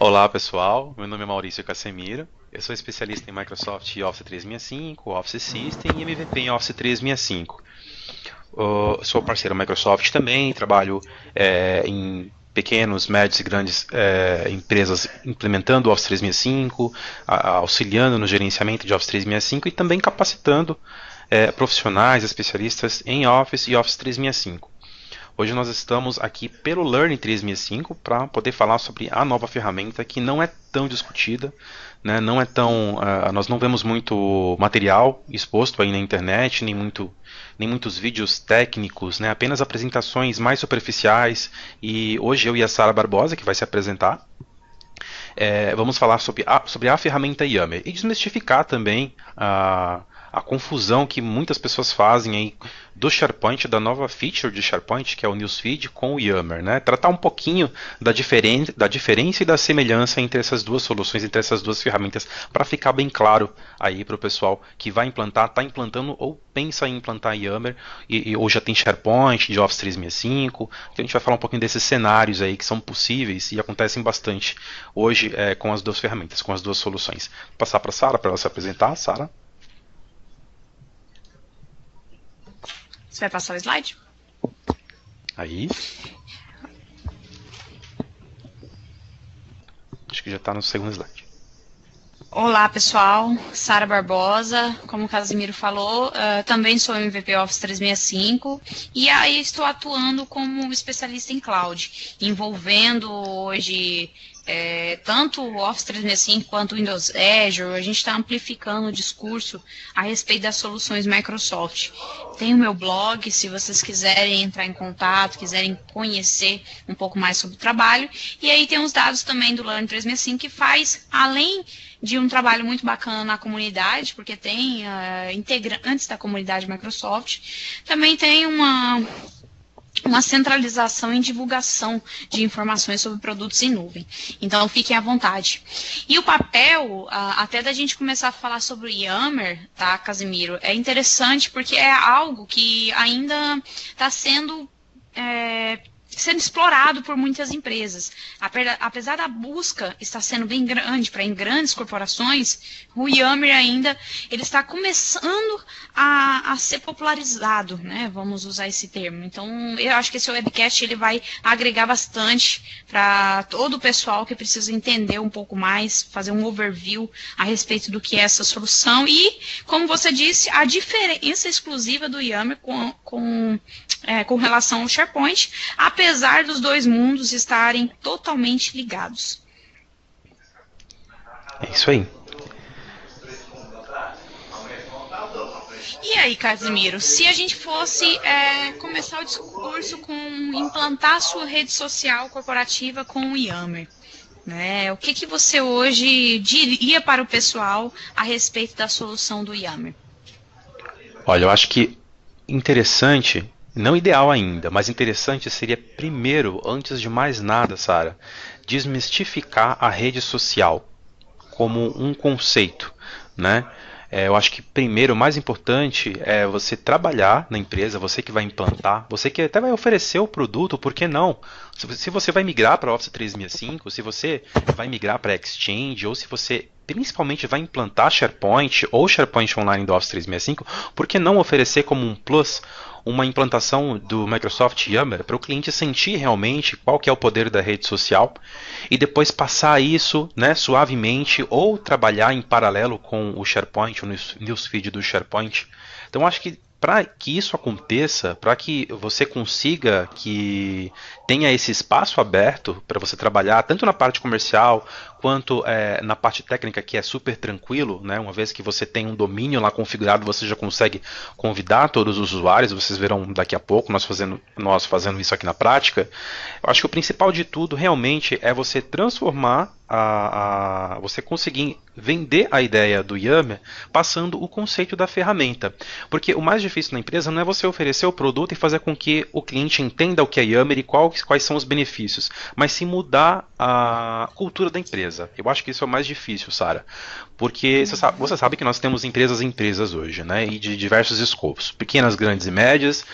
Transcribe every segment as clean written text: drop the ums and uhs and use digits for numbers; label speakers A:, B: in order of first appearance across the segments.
A: Olá pessoal, meu nome é Maurício Casemiro, eu sou especialista em Microsoft Office 365, Office System e MVP em Office 365. Sou parceiro Microsoft também, trabalho em pequenos, médios e grandes empresas implementando o Office 365, auxiliando no gerenciamento de Office 365 e também capacitando profissionais, especialistas em Office e Office 365. Hoje nós estamos aqui pelo Learning 365 para poder falar sobre a nova ferramenta que não é tão discutida, né? Não é tão, nós não vemos muito material exposto aí na internet, nem muitos vídeos técnicos, né? Apenas apresentações mais superficiais. E hoje eu e a Sara Barbosa, que vai se apresentar, vamos falar sobre a ferramenta Yammer e desmistificar também a confusão que muitas pessoas fazem aí do SharePoint, da nova feature de SharePoint, que é o Newsfeed, com o Yammer, né? Tratar um pouquinho da diferença e da semelhança entre essas duas soluções, entre essas duas ferramentas, para ficar bem claro aí para o pessoal que vai implantar, está implantando ou pensa em implantar Yammer, ou já tem SharePoint, de Office 365, que a gente vai falar um pouquinho desses cenários aí que são possíveis e acontecem bastante hoje com as duas ferramentas, com as duas soluções. Vou passar para a Sara para ela se apresentar. Sara?
B: Você vai passar o slide?
A: Aí. Acho que já está no segundo slide.
B: Olá, pessoal. Sara Barbosa, como o Casimiro falou, também sou MVP Office 365 e aí estou atuando como especialista em cloud, envolvendo hoje tanto o Office 365 quanto o Windows Azure. A gente está amplificando o discurso a respeito das soluções Microsoft. Tem o meu blog, se vocês quiserem entrar em contato, quiserem conhecer um pouco mais sobre o trabalho. E aí tem os dados também do Learn 365 que faz, além de um trabalho muito bacana na comunidade, porque tem integrantes da comunidade Microsoft, também tem uma centralização e divulgação de informações sobre produtos em nuvem. Então, fiquem à vontade. E o papel, até da gente começar a falar sobre o Yammer, tá, Casimiro, é interessante porque é algo que ainda está sendo explorado por muitas empresas. Apesar da busca estar sendo bem grande para em grandes corporações, o Yammer ainda ele está começando a ser popularizado, né? Vamos usar esse termo. Então, eu acho que esse webcast ele vai agregar bastante para todo o pessoal que precisa entender um pouco mais, fazer um overview a respeito do que é essa solução e, como você disse, a diferença exclusiva do Yammer com relação ao SharePoint, apesar dos dois mundos estarem totalmente ligados.
A: É isso aí.
B: E aí, Casimiro, se a gente fosse começar o discurso com implantar a sua rede social corporativa com o Yammer, né? O que você hoje diria para o pessoal a respeito da solução do Yammer?
A: Olha, eu acho que interessante, não ideal ainda, mas interessante seria primeiro, antes de mais nada, Sara, desmistificar a rede social como um conceito, né? Eu acho que primeiro, o mais importante é você trabalhar na empresa, você que vai implantar, você que até vai oferecer o produto, por que não? Se você vai migrar para Office 365, se você vai migrar para Exchange, ou se você principalmente vai implantar SharePoint ou SharePoint Online do Office 365, por que não oferecer como um plus uma implantação do Microsoft Yammer para o cliente sentir realmente qual que é o poder da rede social e depois passar isso, né, suavemente ou trabalhar em paralelo com o SharePoint, o newsfeed do SharePoint. Então acho que para que isso aconteça, para que você consiga que tenha esse espaço aberto para você trabalhar tanto na parte comercial quanto na parte técnica, que é super tranquilo, né? Uma vez que você tem um domínio lá configurado, você já consegue convidar todos os usuários. Vocês verão daqui a pouco nós fazendo isso aqui na prática. Eu acho que o principal de tudo realmente é você transformar você conseguir vender a ideia do Yammer passando o conceito da ferramenta. Porque o mais difícil na empresa não é você oferecer o produto e fazer com que o cliente entenda o que é Yammer e quais são os benefícios, mas sim mudar a cultura da empresa. Eu acho que isso é o mais difícil, Sara. Porque você sabe que nós temos empresas e empresas hoje, né? E de diversos escopos. Pequenas, grandes e médias,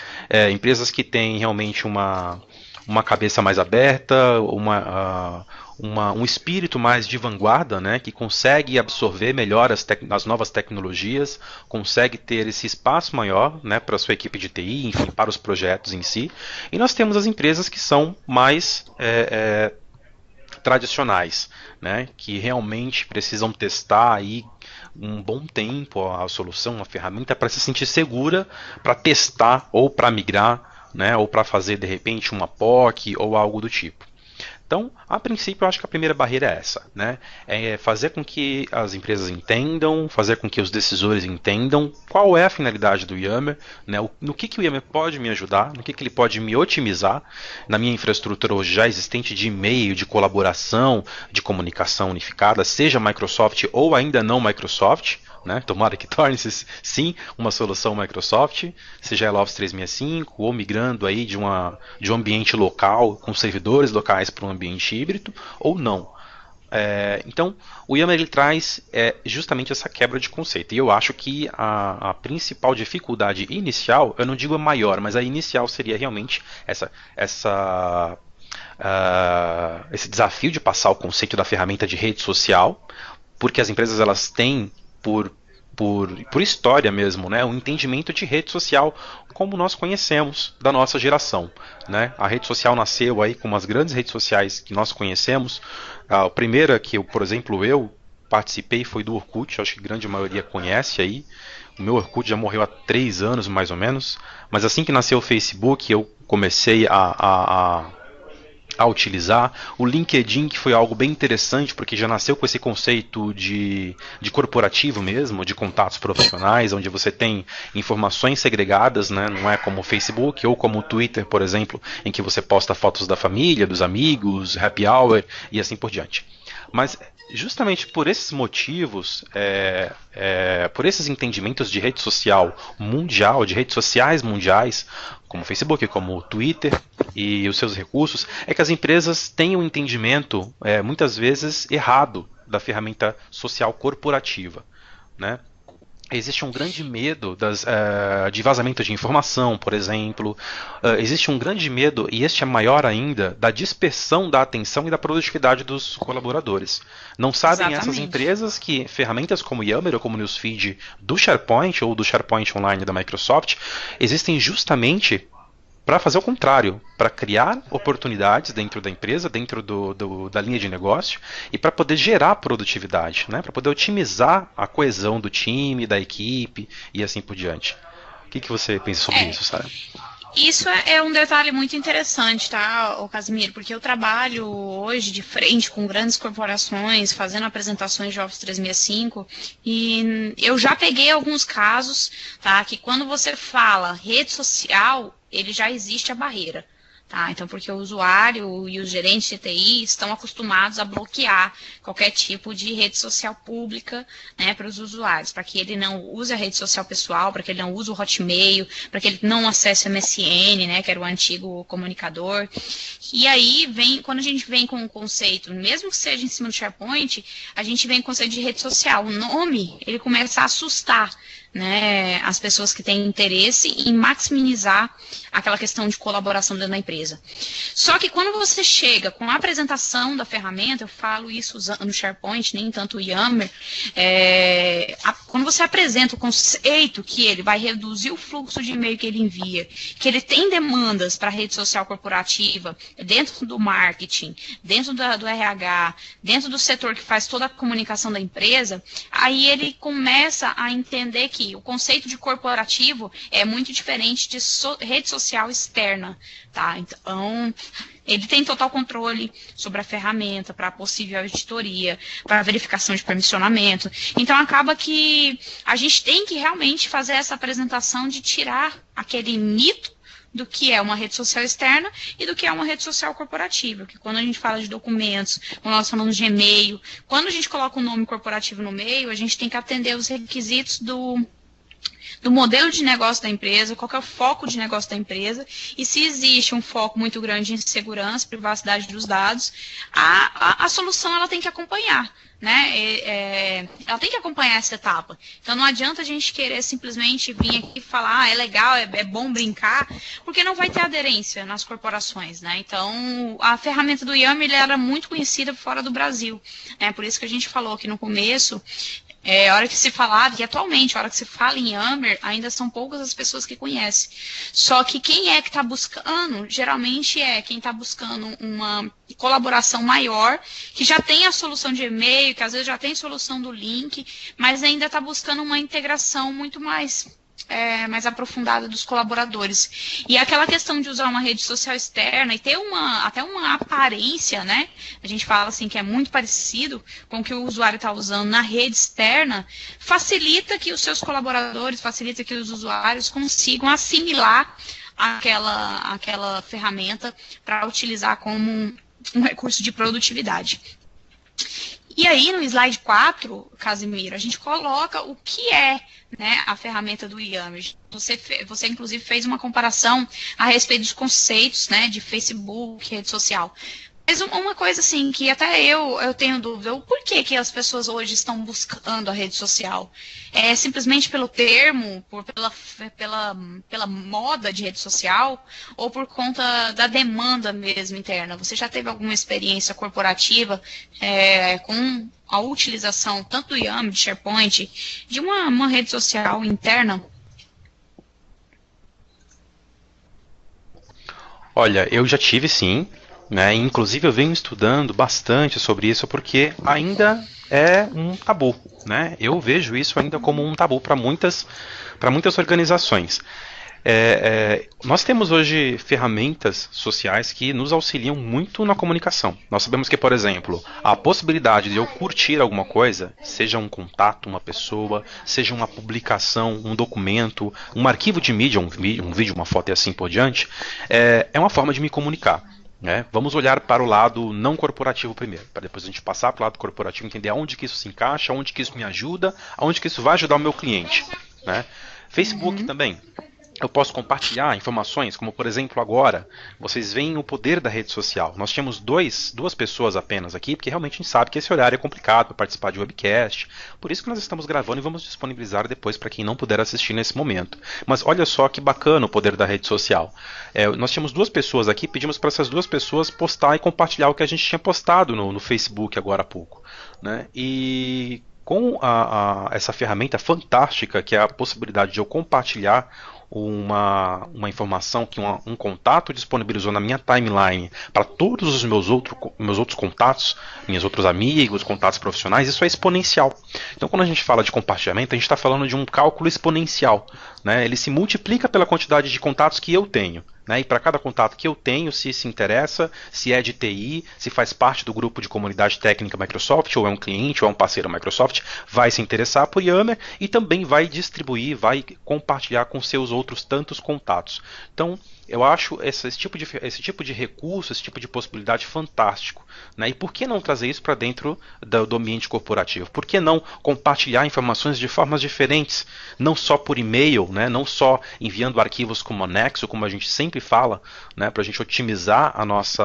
A: empresas que têm realmente uma cabeça mais aberta, um espírito mais de vanguarda, né, que consegue absorver melhor as novas tecnologias, consegue ter esse espaço maior, né, para a sua equipe de TI, enfim, para os projetos em si. E nós temos as empresas que são mais tradicionais, né, que realmente precisam testar aí um bom tempo a solução, a ferramenta, para se sentir segura para testar ou para migrar, né, ou para fazer de repente uma POC ou algo do tipo. Então, a princípio, eu acho que a primeira barreira é essa, né? É fazer com que as empresas entendam, fazer com que os decisores entendam qual é a finalidade do Yammer, né? No que o Yammer pode me ajudar, no que ele pode me otimizar na minha infraestrutura hoje já existente de e-mail, de colaboração, de comunicação unificada, seja Microsoft ou ainda não Microsoft, né? Tomara que torne-se sim uma solução Microsoft, seja ela Office 365 ou migrando aí de um ambiente local com servidores locais para um ambiente híbrido ou não. Então, o Yammer ele traz justamente essa quebra de conceito. E eu acho que a principal dificuldade inicial, eu não digo a maior, mas a inicial seria realmente esse desafio de passar o conceito da ferramenta de rede social, porque as empresas elas têm por história mesmo, né, um entendimento de rede social como nós conhecemos da nossa geração, né? A rede social nasceu aí como as grandes redes sociais que nós conhecemos. A primeira que por exemplo, eu participei foi do Orkut, acho que a grande maioria conhece aí. O meu Orkut já morreu há 3 anos mais ou menos, mas assim que nasceu o Facebook eu comecei a utilizar. O LinkedIn, que foi algo bem interessante, porque já nasceu com esse conceito de corporativo mesmo, de contatos profissionais, onde você tem informações segregadas, né? Não é como o Facebook ou como o Twitter, por exemplo, em que você posta fotos da família, dos amigos, happy hour e assim por diante. Mas justamente por esses motivos, por esses entendimentos de rede social mundial, de redes sociais mundiais, como o Facebook, como o Twitter e os seus recursos, é que as empresas têm um entendimento muitas vezes errado da ferramenta social corporativa, né? Existe um grande medo de vazamento de informação, por exemplo. Existe um grande medo, e este é maior ainda, da dispersão da atenção e da produtividade dos colaboradores. Não sabem essas empresas que ferramentas como Yammer ou como Newsfeed do SharePoint ou do SharePoint Online da Microsoft existem justamente para fazer o contrário, para criar oportunidades dentro da empresa, dentro da linha de negócio e para poder gerar produtividade, né? Para poder otimizar a coesão do time, da equipe e assim por diante. O que você pensa sobre isso, Sara?
B: Isso é um detalhe muito interessante, tá, Casimiro? Porque eu trabalho hoje de frente com grandes corporações, fazendo apresentações de Office 365, e eu já peguei alguns casos, tá, que quando você fala rede social, ele já existe a barreira. Tá, então, porque o usuário e os gerentes de TI estão acostumados a bloquear qualquer tipo de rede social pública, né, para os usuários, para que ele não use a rede social pessoal, para que ele não use o Hotmail, para que ele não acesse o MSN, né, que era o antigo comunicador. E aí, quando a gente vem com o conceito, mesmo que seja em cima do SharePoint, a gente vem com o conceito de rede social. O nome, ele começa a assustar, né, as pessoas que têm interesse em maximizar aquela questão de colaboração dentro da empresa. Só que quando você chega com a apresentação da ferramenta, eu falo isso usando o SharePoint, nem tanto o Yammer, quando você apresenta o conceito que ele vai reduzir o fluxo de e-mail que ele envia, que ele tem demandas para a rede social corporativa, dentro do marketing, dentro do RH, dentro do setor que faz toda a comunicação da empresa, aí ele começa a entender que o conceito de corporativo é muito diferente de rede social externa, tá? Então, ele tem total controle sobre a ferramenta para possível auditoria, para verificação de permissionamento. Então, acaba que a gente tem que realmente fazer essa apresentação de tirar aquele mito do que é uma rede social externa e do que é uma rede social corporativa. Porque quando a gente fala de documentos, quando nós falamos de e-mail, quando a gente coloca um nome corporativo no meio, a gente tem que atender os requisitos do modelo de negócio da empresa, qual que é o foco de negócio da empresa, e se existe um foco muito grande em segurança, privacidade dos dados, a solução ela tem que acompanhar. Né? Ela tem que acompanhar essa etapa. Então não adianta a gente querer simplesmente vir aqui e falar, é legal, é bom brincar, porque não vai ter aderência nas corporações, né? Então a ferramenta do Yammer era muito conhecida fora do Brasil, né? Por isso que a gente falou aqui no começo. A hora que se falava, e atualmente, a hora que se fala em Yammer, ainda são poucas as pessoas que conhecem. Só que quem é que está buscando, geralmente é quem está buscando uma colaboração maior, que já tem a solução de e-mail, que às vezes já tem solução do link, mas ainda está buscando uma integração muito mais aprofundada dos colaboradores. E aquela questão de usar uma rede social externa e ter até uma aparência, né? A gente fala assim que é muito parecido com o que o usuário está usando na rede externa, facilita que os seus colaboradores, facilita que os usuários consigam assimilar aquela ferramenta para utilizar como um recurso de produtividade. E aí, no slide 4, Casimiro, a gente coloca o que é, né, a ferramenta do Yammer. Você, inclusive, fez uma comparação a respeito dos conceitos, né, de Facebook, rede social. Mas uma coisa assim, que até eu tenho dúvida, o porquê que as pessoas hoje estão buscando a rede social? É simplesmente pelo termo, pela moda de rede social, ou por conta da demanda mesmo interna? Você já teve alguma experiência corporativa com a utilização tanto do Yammer, de SharePoint, de uma rede social interna?
A: Olha, eu já tive sim. Né? Inclusive eu venho estudando bastante sobre isso porque ainda é um tabu. Né? Eu vejo isso ainda como um tabu para muitas organizações. Nós temos hoje ferramentas sociais que nos auxiliam muito na comunicação. Nós sabemos que, por exemplo, a possibilidade de eu curtir alguma coisa, seja um contato, uma pessoa, seja uma publicação, um documento, um arquivo de mídia, um vídeo, uma foto e assim por diante, é uma forma de me comunicar. Né? Vamos olhar para o lado não corporativo primeiro, para depois a gente passar para o lado corporativo, entender aonde que isso se encaixa, aonde que isso me ajuda, aonde que isso vai ajudar o meu cliente. Né? Facebook também. Eu posso compartilhar informações, como por exemplo agora, vocês veem o poder da rede social. Nós tínhamos duas pessoas apenas aqui, porque realmente a gente sabe que esse horário é complicado para participar de webcast. Por isso que nós estamos gravando e vamos disponibilizar depois para quem não puder assistir nesse momento. Mas olha só que bacana o poder da rede social. Nós tínhamos 2 pessoas aqui, pedimos para essas 2 pessoas postar e compartilhar o que a gente tinha postado no Facebook agora há pouco. Né? E com essa ferramenta fantástica que é a possibilidade de eu compartilhar uma informação que um contato disponibilizou na minha timeline para todos os meus outros contatos, meus outros amigos, contatos profissionais, isso é exponencial. Então quando a gente fala de compartilhamento, a gente está falando de um cálculo exponencial. Né? Ele se multiplica pela quantidade de contatos que eu tenho. Né? E para cada contato que eu tenho, se interessa, se é de TI, se faz parte do grupo de comunidade técnica Microsoft, ou é um cliente, ou é um parceiro Microsoft, vai se interessar por Yammer e também vai distribuir, vai compartilhar com seus outros tantos contatos. Então, eu acho esse tipo de recurso, esse tipo de possibilidade fantástico. Né? E por que não trazer isso para dentro do ambiente corporativo? Por que não compartilhar informações de formas diferentes? Não só por e-mail, né? Não só enviando arquivos como anexo, como a gente sempre fala, né? Para a gente otimizar a nosso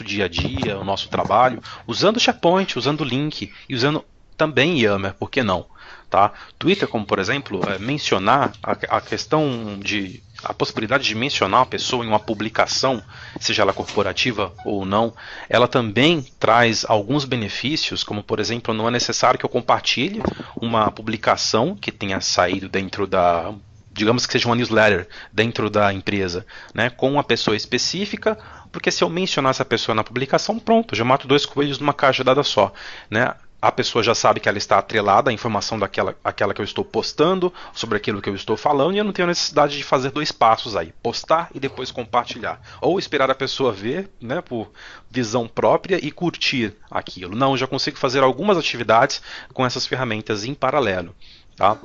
A: dia a dia, o nosso trabalho, usando o SharePoint, usando o link e usando também Yammer, por que não? Tá? Twitter, como por exemplo, mencionar a questão de a possibilidade de mencionar uma pessoa em uma publicação, seja ela corporativa ou não, ela também traz alguns benefícios, como por exemplo, não é necessário que eu compartilhe uma publicação que tenha saído dentro da, digamos que seja uma newsletter dentro da empresa, né, com uma pessoa específica, porque se eu mencionar essa pessoa na publicação, pronto, já mato 2 coelhos numa cajadada só, né? A pessoa já sabe que ela está atrelada à informação aquela que eu estou postando, sobre aquilo que eu estou falando, e eu não tenho necessidade de fazer 2 passos aí, postar e depois compartilhar. Ou esperar a pessoa ver, né, por visão própria e curtir aquilo. Não, eu já consigo fazer algumas atividades com essas ferramentas em paralelo. Tá?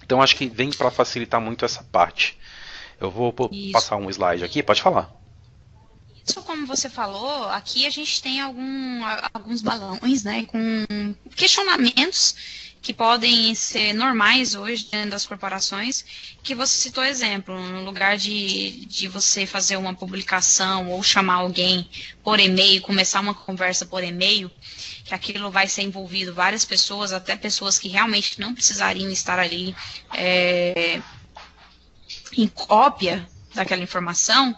A: Então acho que vem para facilitar muito essa parte. Eu vou passar um slide aqui, pode falar.
B: Isso, como você falou, aqui a gente tem alguns balões, né, com questionamentos que podem ser normais hoje dentro das corporações, que você citou exemplo, no lugar de você fazer uma publicação ou chamar alguém por e-mail, começar uma conversa por e-mail, que aquilo vai ser envolvido várias pessoas, até pessoas que realmente não precisariam estar ali em cópia daquela informação,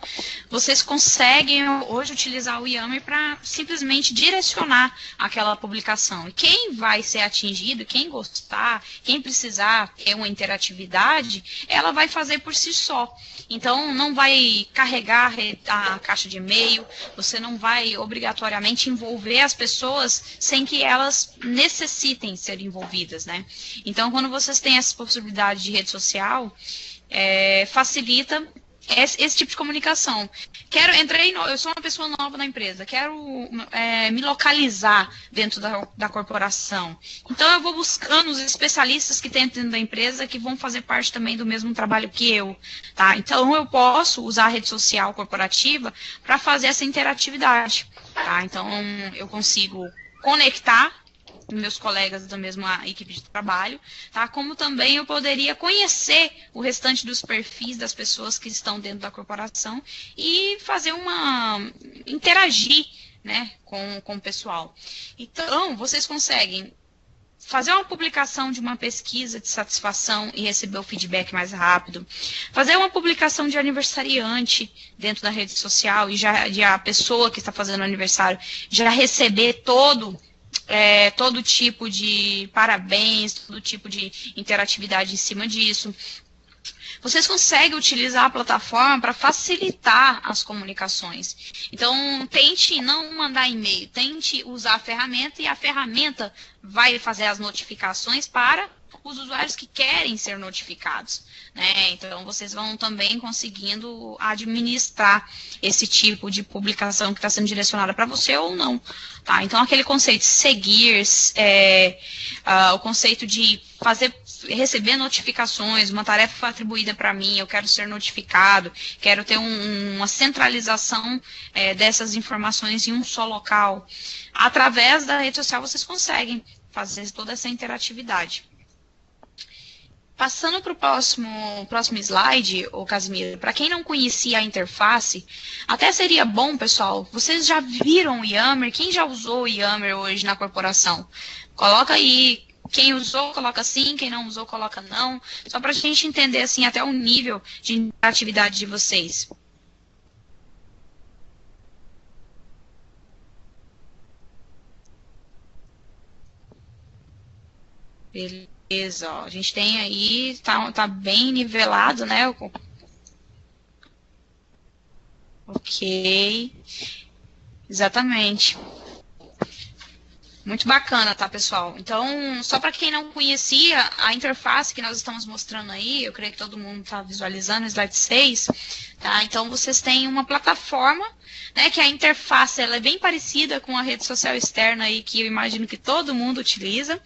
B: vocês conseguem hoje utilizar o Yammer para simplesmente direcionar aquela publicação. E quem vai ser atingido, quem gostar, quem precisar ter uma interatividade, ela vai fazer por si só. Então, não vai carregar a caixa de e-mail, você não vai obrigatoriamente envolver as pessoas sem que elas necessitem ser envolvidas, né? Então, quando vocês têm essa possibilidade de rede social, facilita esse tipo de comunicação. Eu sou uma pessoa nova na empresa, quero me localizar dentro da corporação. Então eu vou buscando os especialistas que tem dentro da empresa que vão fazer parte também do mesmo trabalho que eu. Tá? Então eu posso usar a rede social corporativa para fazer essa interatividade. Tá? Então eu consigo conectar meus colegas da mesma equipe de trabalho, tá? Como também eu poderia conhecer o restante dos perfis das pessoas que estão dentro da corporação e fazer interagir, né, com o pessoal. Então, vocês conseguem fazer uma publicação de uma pesquisa de satisfação e receber o feedback mais rápido, fazer uma publicação de aniversariante dentro da rede social e já a pessoa que está fazendo aniversário já receber todo tipo de parabéns, todo tipo de interatividade em cima disso. Vocês conseguem utilizar a plataforma para facilitar as comunicações. Então, tente não mandar e-mail, tente usar a ferramenta e a ferramenta vai fazer as notificações para os usuários que querem ser notificados, né? Então, vocês vão também conseguindo administrar esse tipo de publicação que está sendo direcionada para você ou não, tá? Então, aquele conceito de seguir, o conceito de receber notificações, uma tarefa foi atribuída para mim, eu quero ser notificado, quero ter uma centralização dessas informações em um só local. Através da rede social, vocês conseguem fazer toda essa interatividade. Passando para o próximo slide, ô Casimiro, para quem não conhecia a interface, até seria bom, pessoal, vocês já viram o Yammer? Quem já usou o Yammer hoje na corporação? Coloca aí, quem usou, coloca sim, quem não usou, coloca não, só para a gente entender assim, até o nível de interatividade de vocês. Beleza, ó, a gente tem aí, tá bem nivelado, né? Ok, exatamente. Muito bacana, tá, pessoal? Então, só para quem não conhecia, a interface que nós estamos mostrando aí, eu creio que todo mundo está visualizando o slide 6, tá? Então, vocês têm uma plataforma, né, que a interface ela é bem parecida com a rede social externa aí, que eu imagino que todo mundo utiliza,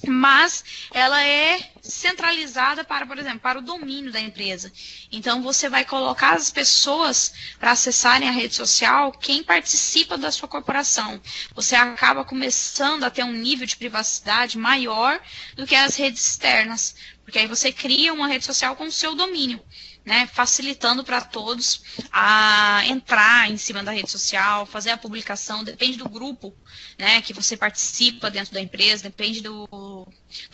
B: mas ela é centralizada para, por exemplo, para o domínio da empresa. Então, você vai colocar as pessoas para acessarem a rede social, quem participa da sua corporação. Você acaba começando a ter um nível de privacidade maior do que as redes externas, porque aí você cria uma rede social com o seu domínio, né, facilitando para todos a entrar em cima da rede social, fazer a publicação, depende do grupo, né, que você participa dentro da empresa, depende do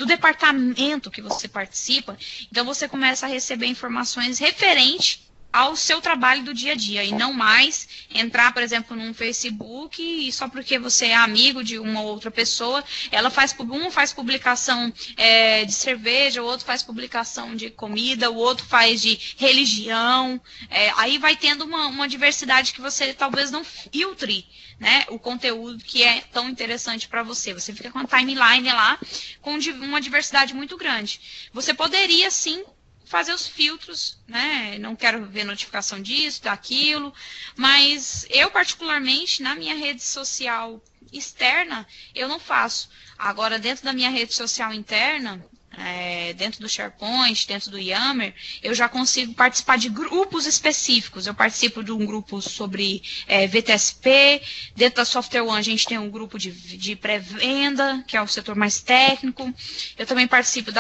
B: departamento que você participa, então você começa a receber informações referentes ao seu trabalho do dia a dia, e não mais entrar, por exemplo, num Facebook e só porque você é amigo de uma outra pessoa, um faz publicação de cerveja, o outro faz publicação de comida, o outro faz de religião, aí vai tendo uma diversidade que você talvez não filtre, né, o conteúdo que é tão interessante para você. Você fica com a timeline lá com uma diversidade muito grande. Você poderia, sim, fazer os filtros, né? Não quero ver notificação disso, daquilo, mas eu, particularmente, na minha rede social externa, eu não faço. Agora, dentro da minha rede social interna, dentro do SharePoint, dentro do Yammer, eu já consigo participar de grupos específicos. Eu participo de um grupo sobre VTSP, dentro da Software One a gente tem um grupo de pré-venda, que é o setor mais técnico. Eu também participo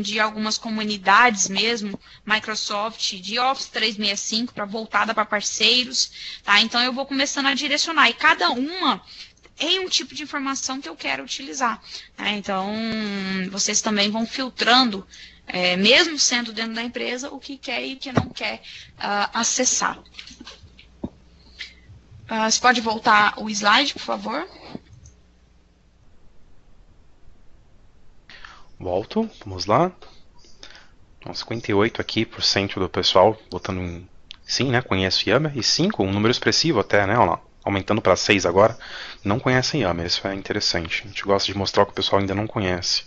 B: de algumas comunidades mesmo, Microsoft, de Office 365, voltada para parceiros. Tá? Então eu vou começando a direcionar, e cada uma em um tipo de informação que eu quero utilizar. Né? Então, vocês também vão filtrando, mesmo sendo dentro da empresa, o que quer e o que não quer acessar. Você pode voltar o slide, por favor?
A: Volto, vamos lá. Então, 58% aqui do pessoal votando em sim, né? Conhece o Yammer. E 5, um número expressivo até, né? Olha lá. Aumentando para 6 agora, não conhecem Yammer, isso é interessante. A gente gosta de mostrar o que o pessoal ainda não conhece.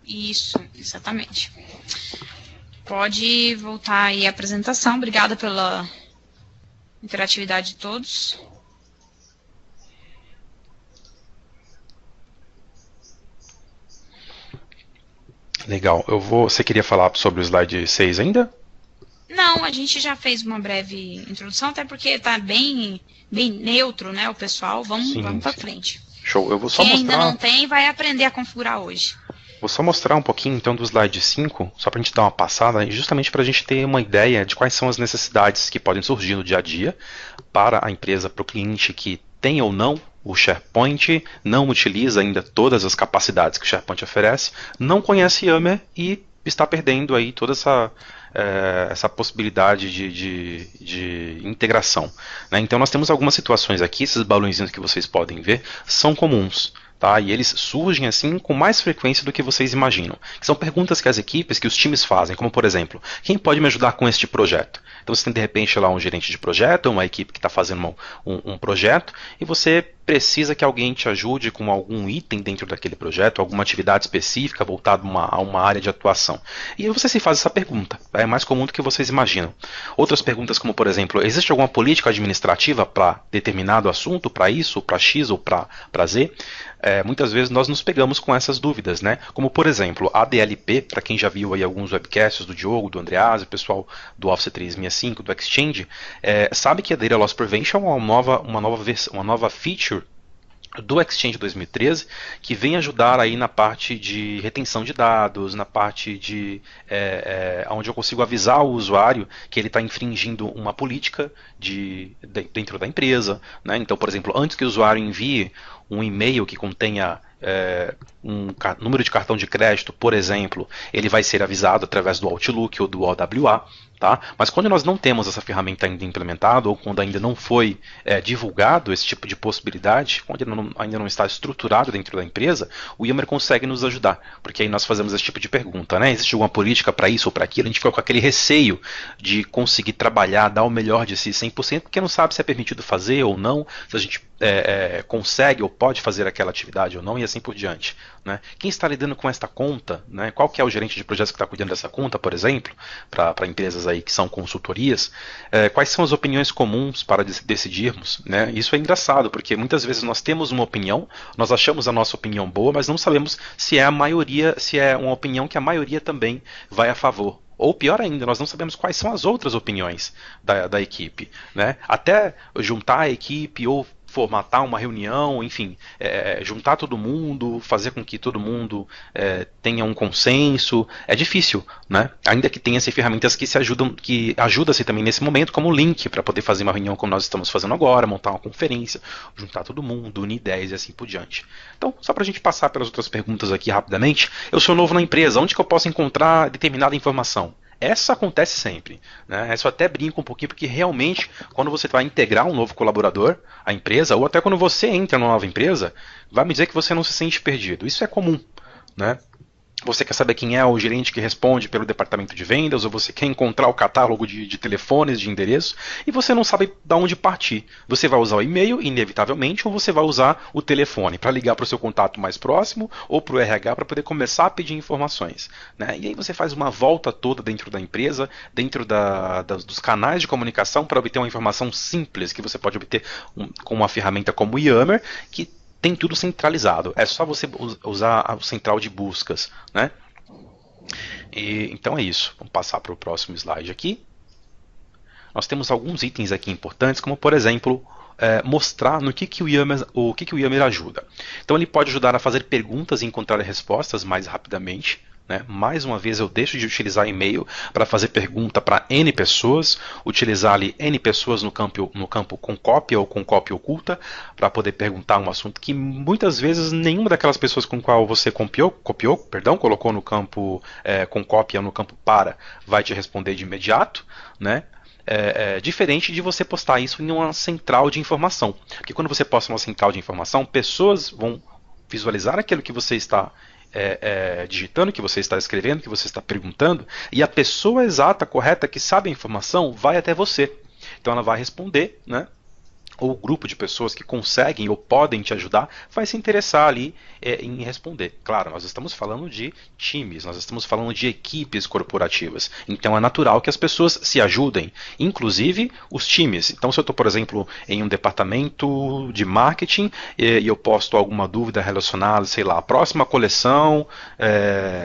B: Isso, exatamente. Pode voltar aí a apresentação. Obrigada pela interatividade de todos.
A: Legal. Você queria falar sobre o slide 6 ainda?
B: Não, a gente já fez uma breve introdução, até porque está bem neutro, né, o pessoal. Vamos para frente.
A: Show. Eu vou só
B: Quem
A: mostrar...
B: ainda não tem, vai aprender a configurar hoje.
A: Vou só mostrar um pouquinho então do slide 5, só para a gente dar uma passada, justamente para a gente ter uma ideia de quais são as necessidades que podem surgir no dia a dia para a empresa, para o cliente que tem ou não o SharePoint, não utiliza ainda todas as capacidades que o SharePoint oferece, não conhece Yammer e está perdendo aí toda essa possibilidade de integração. Né? Então nós temos algumas situações aqui, esses balõezinhos que vocês podem ver, são comuns. Tá? E eles surgem assim com mais frequência do que vocês imaginam. São perguntas que as equipes, que os times fazem, como por exemplo, quem pode me ajudar com este projeto? Então você tem de repente lá um gerente de projeto, uma equipe que está fazendo um projeto, e você precisa que alguém te ajude com algum item dentro daquele projeto, alguma atividade específica voltada a uma área de atuação. E aí você se faz essa pergunta, é mais comum do que vocês imaginam. Outras perguntas como, por exemplo, existe alguma política administrativa para determinado assunto, para isso, para X ou para Z? Muitas vezes nós nos pegamos com essas dúvidas, né? Como por exemplo, a DLP, para quem já viu aí alguns webcasts do Diogo, do Andreas, o pessoal do Office 365, do Exchange, sabe que a Data Loss Prevention é uma nova feature do Exchange 2013, que vem ajudar aí na parte de retenção de dados, na parte de onde eu consigo avisar o usuário que ele está infringindo uma política dentro da empresa. Né? Então, por exemplo, antes que o usuário envie um e-mail que contenha um número de cartão de crédito, por exemplo, ele vai ser avisado através do Outlook ou do OWA. Tá? Mas quando nós não temos essa ferramenta ainda implementada, ou quando ainda não foi divulgado esse tipo de possibilidade, quando ainda não está estruturado dentro da empresa, o Yammer consegue nos ajudar, porque aí nós fazemos esse tipo de pergunta, né? Existe alguma política para isso ou para aquilo? A gente fica com aquele receio de conseguir trabalhar, dar o melhor de si 100%, porque não sabe se é permitido fazer ou não, se a gente consegue ou pode fazer aquela atividade ou não, e assim por diante. Né? Quem está lidando com esta conta, né? Qual que é o gerente de projetos que está cuidando dessa conta, por exemplo, para empresas aí que são consultorias, quais são as opiniões comuns para decidirmos? Né? Isso é engraçado, porque muitas vezes nós temos uma opinião, nós achamos a nossa opinião boa, mas não sabemos se é a maioria, se é uma opinião que a maioria também vai a favor. Ou pior ainda, nós não sabemos quais são as outras opiniões da equipe. Né? Até juntar a equipe ou formatar uma reunião, enfim, juntar todo mundo, fazer com que todo mundo tenha um consenso, é difícil, né? Ainda que tenha ferramentas que ajudam-se também nesse momento, como o Link, para poder fazer uma reunião como nós estamos fazendo agora, montar uma conferência, juntar todo mundo, unir ideias e assim por diante. Então, só para a gente passar pelas outras perguntas aqui rapidamente, eu sou novo na empresa, onde que eu posso encontrar determinada informação? Essa acontece sempre. Né? Essa eu até brinco um pouquinho, porque realmente, quando você vai integrar um novo colaborador à empresa, ou até quando você entra numa nova empresa, vai me dizer que você não se sente perdido. Isso é comum. Né? Você quer saber quem é o gerente que responde pelo departamento de vendas, ou você quer encontrar o catálogo de telefones, de endereços, e você não sabe de onde partir. Você vai usar o e-mail, inevitavelmente, ou você vai usar o telefone para ligar para o seu contato mais próximo, ou para o RH para poder começar a pedir informações. Né? E aí você faz uma volta toda dentro da empresa, dentro dos canais de comunicação, para obter uma informação simples, que você pode obter com uma ferramenta como o Yammer, que tem tudo centralizado. É só você usar a central de buscas, né? Então é isso. Vamos passar para o próximo slide aqui. Nós temos alguns itens aqui importantes, como por exemplo, mostrar no que o Yammer ajuda. Então ele pode ajudar a fazer perguntas e encontrar respostas mais rapidamente. Né? Mais uma vez eu deixo de utilizar e-mail para fazer pergunta para N pessoas, utilizar ali N pessoas no campo com cópia ou com cópia oculta, para poder perguntar um assunto que muitas vezes nenhuma daquelas pessoas com qual você colocou no campo com cópia ou no campo para, vai te responder de imediato, né? Diferente de você postar isso em uma central de informação. Porque quando você posta em uma central de informação, pessoas vão visualizar aquilo que você está digitando, que você está escrevendo, que você está perguntando, e a pessoa exata, correta, que sabe a informação, vai até você. Então ela vai responder, né? Ou o grupo de pessoas que conseguem ou podem te ajudar vai se interessar ali em responder. Claro, nós estamos falando de times, nós estamos falando de equipes corporativas. Então é natural que as pessoas se ajudem, inclusive os times. Então se eu estou, por exemplo, em um departamento de marketing e eu posto alguma dúvida relacionada, sei lá, a próxima coleção,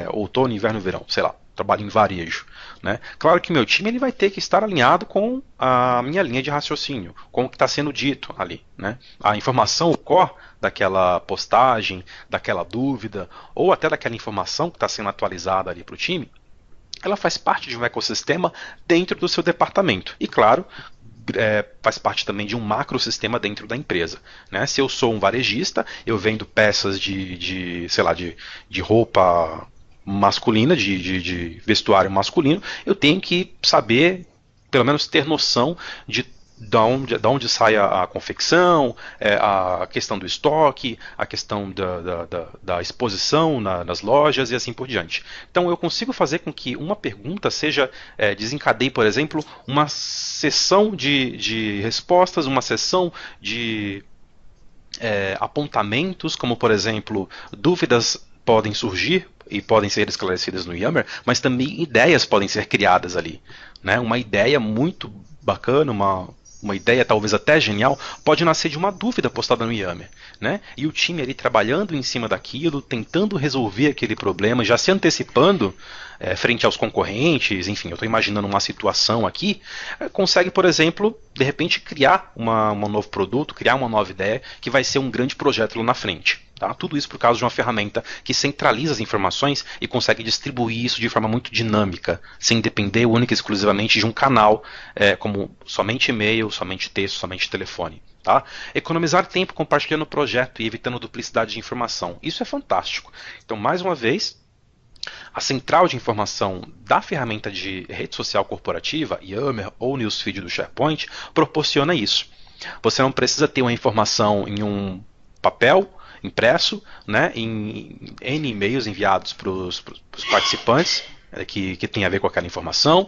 A: outono, inverno, verão, sei lá, trabalho em varejo. Né? Claro que meu time ele vai ter que estar alinhado com a minha linha de raciocínio, com o que está sendo dito ali. Né? A informação, o core daquela postagem, daquela dúvida, ou até daquela informação que está sendo atualizada ali para o time, ela faz parte de um ecossistema dentro do seu departamento. E claro, faz parte também de um macrosistema dentro da empresa. Né? Se eu sou um varejista, eu vendo peças sei lá, de roupa masculina, de vestuário masculino, eu tenho que saber, pelo menos ter noção de onde sai a confecção, a questão do estoque, a questão da exposição nas lojas e assim por diante. Então eu consigo fazer com que uma pergunta desencadeie, por exemplo, uma sessão de respostas, uma sessão de apontamentos, como por exemplo, dúvidas podem surgir e podem ser esclarecidas no Yammer, mas também ideias podem ser criadas ali. Né? Uma ideia muito bacana, uma ideia talvez até genial, pode nascer de uma dúvida postada no Yammer. Né? E o time ali trabalhando em cima daquilo, tentando resolver aquele problema, já se antecipando frente aos concorrentes, enfim, eu estou imaginando uma situação aqui, consegue, por exemplo, de repente criar um novo produto, criar uma nova ideia, que vai ser um grande projeto lá na frente. Tá? Tudo isso por causa de uma ferramenta que centraliza as informações e consegue distribuir isso de forma muito dinâmica, sem depender única e exclusivamente de um canal, como somente e-mail, somente texto, somente telefone. Tá? Economizar tempo compartilhando o projeto e evitando duplicidade de informação. Isso é fantástico. Então, mais uma vez, a central de informação da ferramenta de rede social corporativa, Yammer ou Newsfeed do SharePoint, proporciona isso. Você não precisa ter uma informação em um papel impresso, né, em N e-mails enviados para os participantes, que tem a ver com aquela informação,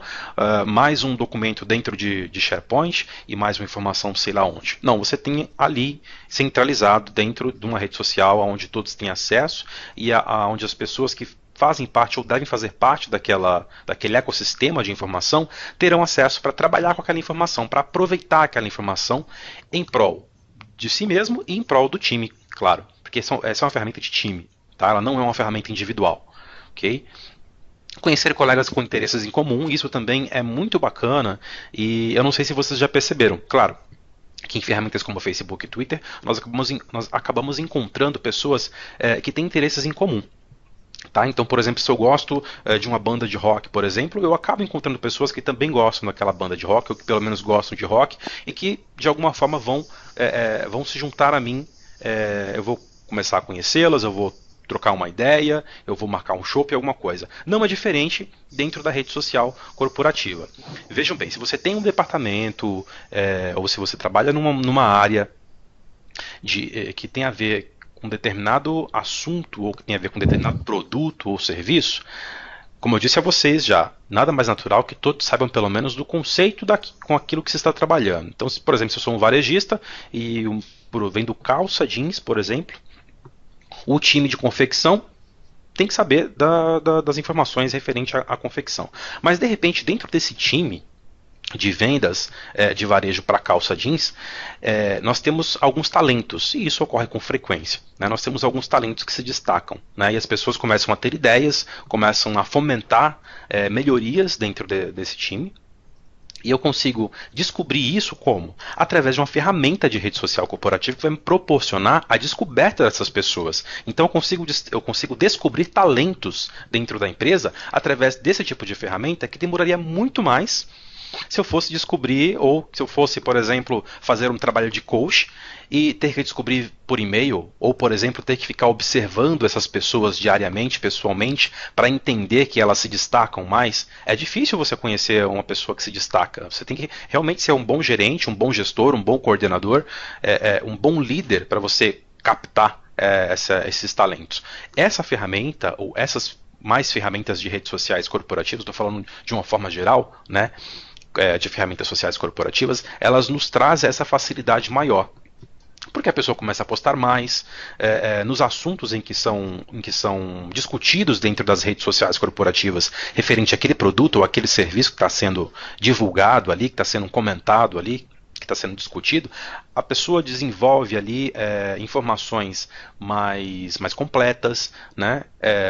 A: mais um documento dentro de SharePoint e mais uma informação sei lá onde. Não, você tem ali centralizado dentro de uma rede social onde todos têm acesso e onde as pessoas que fazem parte ou devem fazer parte daquele ecossistema de informação terão acesso para trabalhar com aquela informação, para aproveitar aquela informação em prol de si mesmo e em prol do time, claro. Porque essa é uma ferramenta de time, tá? Ela não é uma ferramenta individual. Okay? Conhecer colegas com interesses em comum, isso também é muito bacana e eu não sei se vocês já perceberam. Claro, que em ferramentas como Facebook e Twitter, nós acabamos encontrando pessoas que têm interesses em comum. Tá? Então, por exemplo, se eu gosto de uma banda de rock, por exemplo, eu acabo encontrando pessoas que também gostam daquela banda de rock, ou que pelo menos gostam de rock, e que de alguma forma vão se juntar a mim. Eu vou começar a conhecê-las, eu vou trocar uma ideia, eu vou marcar um chopp, alguma coisa. Não é diferente dentro da rede social corporativa. Vejam bem, se você tem um departamento, ou se você trabalha numa área que tem a ver com determinado assunto, ou que tem a ver com determinado produto ou serviço, como eu disse a vocês já, nada mais natural que todos saibam pelo menos do conceito com aquilo que se está trabalhando. Então, por exemplo, se eu sou um varejista e vendo calça jeans, por exemplo, o time de confecção tem que saber das informações referentes à confecção. Mas, de repente, dentro desse time, de vendas de varejo para calça jeans, nós temos alguns talentos, e isso ocorre com frequência. Né? Nós temos alguns talentos que se destacam, né? E as pessoas começam a ter ideias, começam a fomentar melhorias dentro desse time. E eu consigo descobrir isso como? Através de uma ferramenta de rede social corporativa que vai me proporcionar a descoberta dessas pessoas. Então eu consigo descobrir talentos dentro da empresa através desse tipo de ferramenta que demoraria muito mais se eu fosse descobrir, ou se eu fosse, por exemplo, fazer um trabalho de coach e ter que descobrir por e-mail, ou, por exemplo, ter que ficar observando essas pessoas diariamente, pessoalmente, para entender que elas se destacam mais. É difícil você conhecer uma pessoa que se destaca. Você tem que realmente ser um bom gerente, um bom gestor, um bom coordenador, um bom líder para você captar esses talentos. Essa ferramenta, ou essas mais ferramentas de redes sociais corporativas, estou falando de uma forma geral, né? De ferramentas sociais corporativas, elas nos trazem essa facilidade maior. Porque a pessoa começa a postar mais nos assuntos em que são discutidos dentro das redes sociais corporativas, referente àquele produto ou àquele serviço que está sendo divulgado ali, que está sendo comentado ali, que está sendo discutido. A pessoa desenvolve ali informações mais completas, né?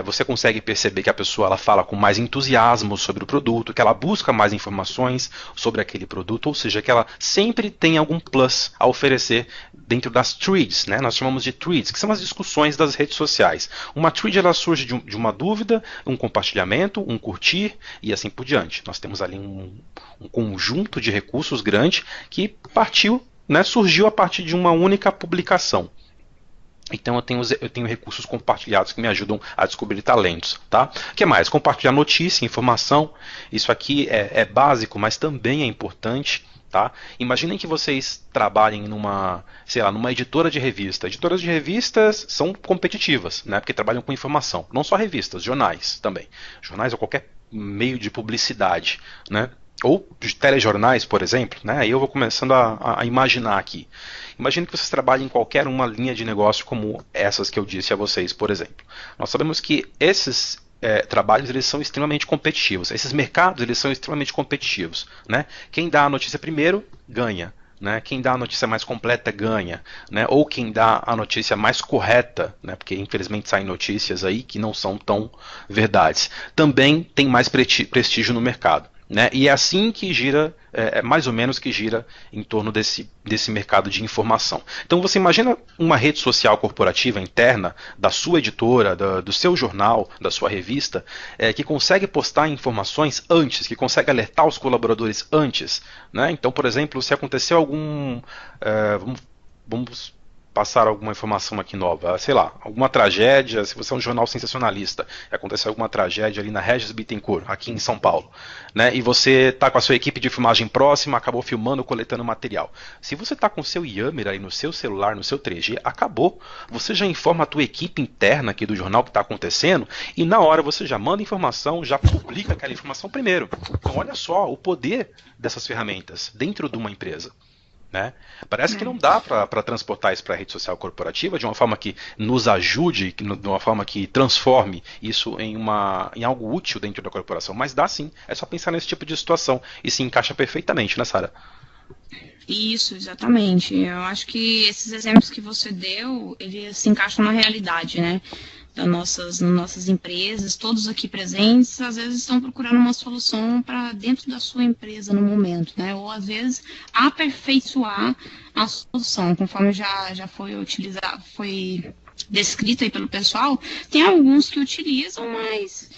A: Você consegue perceber que a pessoa ela fala com mais entusiasmo sobre o produto, que ela busca mais informações sobre aquele produto, ou seja, que ela sempre tem algum plus a oferecer dentro das threads, né? Nós chamamos de threads, que são as discussões das redes sociais. Uma thread ela surge de uma dúvida, um compartilhamento, um curtir e assim por diante. Nós temos ali um conjunto de recursos grande que partiu, né, surgiu a partir de uma única publicação. Então eu tenho recursos compartilhados que me ajudam a descobrir talentos. Tá? O que mais? Compartilhar notícia, informação. Isso aqui é básico, mas também é importante. Tá? Imaginem que vocês trabalhem numa editora de revista. Editoras de revistas são competitivas, né, porque trabalham com informação. Não só revistas, jornais também. Jornais ou qualquer meio de publicidade, né? Ou de telejornais, por exemplo, né? Aí eu vou começando a imaginar aqui. Imagine que vocês trabalhem em qualquer uma linha de negócio como essas que eu disse a vocês, por exemplo. Nós sabemos que esses trabalhos eles são extremamente competitivos. Esses mercados eles são extremamente competitivos, né? Quem dá a notícia primeiro, ganha. Né? Quem dá a notícia mais completa ganha, né? Ou quem dá a notícia mais correta, né? Porque infelizmente saem notícias aí que não são tão verdades, também tem mais prestígio no mercado. Né? E é assim que gira, mais ou menos que gira em torno desse mercado de informação. Então você imagina uma rede social corporativa interna da sua editora, do seu jornal, da sua revista, que consegue postar informações antes, que consegue alertar os colaboradores antes. Né? Então, por exemplo, se aconteceu algum... vamos passar alguma informação aqui nova, sei lá, alguma tragédia, se você é um jornal sensacionalista, aconteceu alguma tragédia ali na Regis Bittencourt, aqui em São Paulo, né, e você está com a sua equipe de filmagem próxima, acabou filmando, coletando material. Se você está com o seu Yammer aí no seu celular, no seu 3G, acabou. Você já informa a tua equipe interna aqui do jornal que está acontecendo, e na hora você já manda informação, já publica aquela informação primeiro. Então olha só o poder dessas ferramentas dentro de uma empresa. Né? Parece que não dá para transportar isso para a rede social corporativa de uma forma que nos ajude, de uma forma que transforme isso em algo útil dentro da corporação, mas dá sim, é só pensar nesse tipo de situação e se encaixa perfeitamente, né, Sara?
B: Isso, exatamente. Eu acho que esses exemplos que você deu, eles se encaixam na realidade, né? Das nossas empresas, todos aqui presentes, às vezes estão procurando uma solução para dentro da sua empresa no momento, né? Ou às vezes aperfeiçoar a solução, conforme já foi utilizado, foi descrito aí pelo pessoal. Tem alguns que utilizam, mas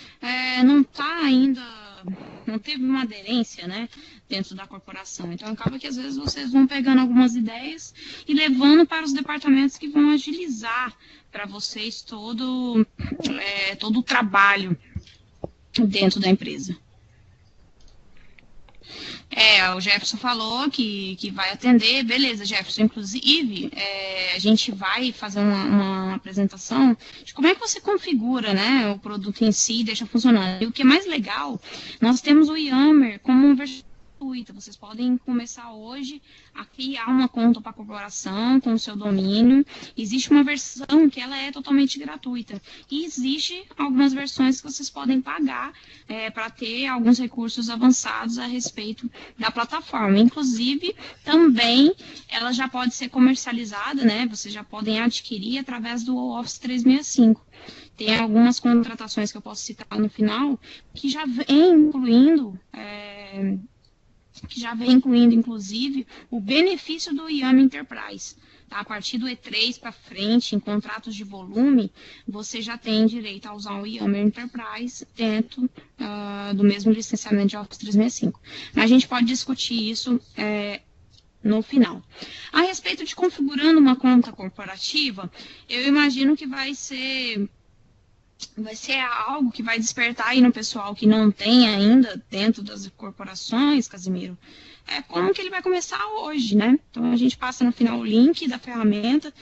B: não está ainda, não teve uma aderência, né, dentro da corporação. Então acaba que às vezes vocês vão pegando algumas ideias e levando para os departamentos que vão agilizar para vocês todo o trabalho dentro da empresa. O Jefferson falou que vai atender, beleza, Jefferson. Inclusive, a gente vai fazer uma apresentação de como é que você configura, né, o produto em si e deixa funcionando. E o que é mais legal, nós temos o Yammer como um versículo gratuita. Vocês podem começar hoje a criar uma conta para a corporação com o seu domínio. Existe uma versão que ela é totalmente gratuita. E existe algumas versões que vocês podem pagar para ter alguns recursos avançados a respeito da plataforma. Inclusive, também ela já pode ser comercializada, né? Vocês já podem adquirir através do Office 365. Tem algumas contratações que eu posso citar no final que já vem incluindo, inclusive, o benefício do Yammer Enterprise. Tá? A partir do E3 para frente, em contratos de volume, você já tem direito a usar o Yammer Enterprise dentro do mesmo licenciamento de Office 365. Mas a gente pode discutir isso no final. A respeito de configurando uma conta corporativa, eu imagino que vai ser algo que vai despertar aí no pessoal que não tem ainda dentro das corporações, Casimiro, como que ele vai começar hoje, né? Então, a gente passa no final o link da ferramenta,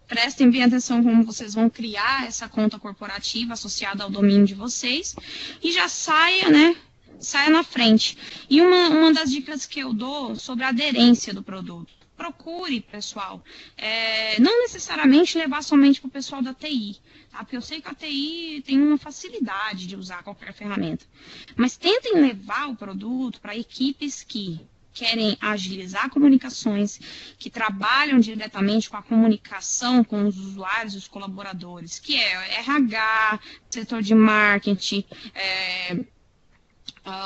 B: prestem bem atenção como vocês vão criar essa conta corporativa associada ao domínio de vocês, e já saia na frente. E uma das dicas que eu dou sobre a aderência do produto. Procure, pessoal, não necessariamente levar somente para o pessoal da TI, tá? Porque eu sei que a TI tem uma facilidade de usar qualquer ferramenta, mas tentem levar o produto para equipes que querem agilizar comunicações, que trabalham diretamente com a comunicação com os usuários e os colaboradores, que é RH, setor de marketing,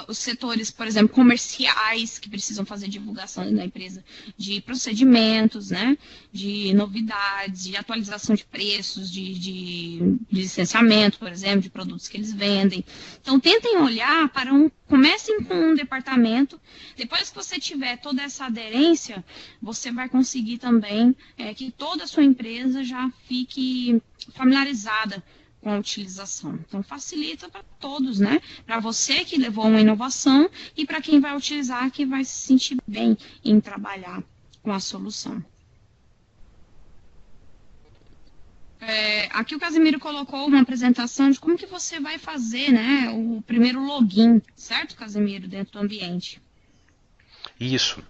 B: os setores, por exemplo, comerciais, que precisam fazer divulgação da empresa de procedimentos, né, de novidades, de atualização de preços, de licenciamento, por exemplo, de produtos que eles vendem. Então, tentem olhar comecem com um departamento, depois que você tiver toda essa aderência, você vai conseguir também que toda a sua empresa já fique familiarizada com a utilização. Então, facilita para todos, né? Para você que levou uma inovação e para quem vai utilizar, que vai se sentir bem em trabalhar com a solução. Aqui o Casimiro colocou uma apresentação de como que você vai fazer, né, o primeiro login, certo, Casimiro, dentro do ambiente?
A: Isso.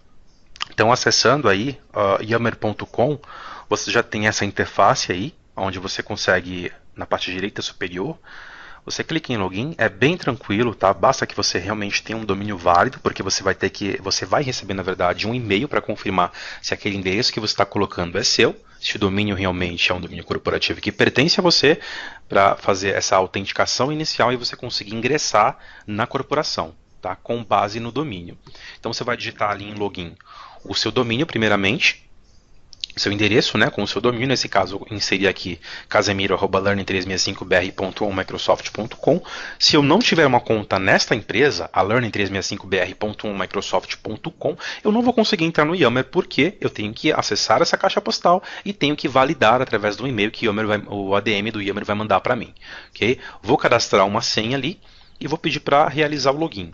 A: Então, acessando aí yammer.com, você já tem essa interface aí, onde você consegue, na parte direita superior, você clica em login, é bem tranquilo, tá? Basta que você realmente tenha um domínio válido, porque você vai receber, na verdade, um e-mail para confirmar se aquele endereço que você está colocando é seu, se o domínio realmente é um domínio corporativo que pertence a você, para fazer essa autenticação inicial e você conseguir ingressar na corporação, tá? Com base no domínio. Então você vai digitar ali em login o seu domínio primeiramente, seu endereço, né, com o seu domínio, nesse caso eu inseri aqui casemiro@learning365br.1microsoft.com. Se eu não tiver uma conta nesta empresa, a learning365br.1microsoft.com, eu não vou conseguir entrar no Yammer, porque eu tenho que acessar essa caixa postal e tenho que validar através do e-mail que o ADM do Yammer vai mandar para mim. Okay? Vou cadastrar uma senha ali e vou pedir para realizar o login.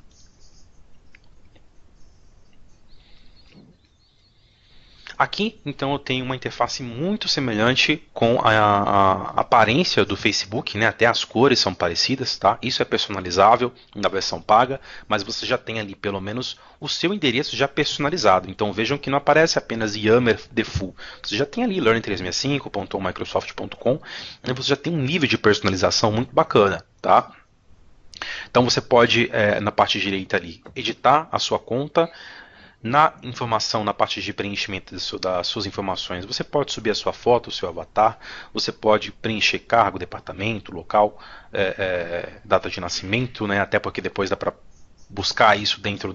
A: Aqui, então, eu tenho uma interface muito semelhante com a aparência do Facebook, né? Até as cores são parecidas, tá? Isso é personalizável na versão paga, mas você já tem ali pelo menos o seu endereço já personalizado. Então vejam que não aparece apenas Yammer Default. Você já tem ali learning365.microsoft.com e você já tem um nível de personalização muito bacana, tá? Então você pode, na parte direita ali, editar a sua conta. Na informação, na parte de preenchimento das suas informações, você pode subir a sua foto, o seu avatar, você pode preencher cargo, departamento, local, data de nascimento, né? Até porque depois dá para buscar isso dentro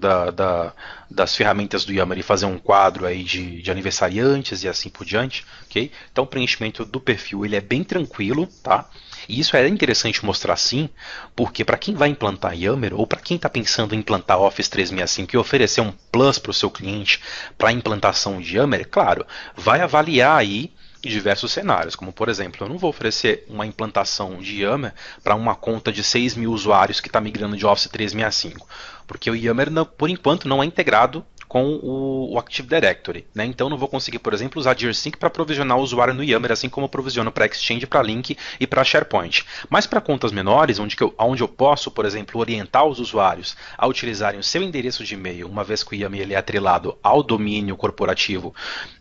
A: das ferramentas do Yammer e fazer um quadro aí de aniversariantes e assim por diante, ok? Então o preenchimento do perfil ele é bem tranquilo, tá? E isso é interessante mostrar sim, porque para quem vai implantar Yammer ou para quem está pensando em implantar Office 365 e oferecer um plus para o seu cliente para a implantação de Yammer, claro, vai avaliar aí diversos cenários, como por exemplo, eu não vou oferecer uma implantação de Yammer para uma conta de 6.000 usuários que está migrando de Office 365, porque o Yammer por enquanto não é integrado com o Active Directory, né? Então não vou conseguir, por exemplo, usar DIR-Sync para provisionar o usuário no Yammer, assim como eu provisiono para Exchange, para Link e para SharePoint. Mas para contas menores, onde eu posso, por exemplo, orientar os usuários a utilizarem o seu endereço de e-mail, uma vez que o Yammer ele é atrelado ao domínio corporativo,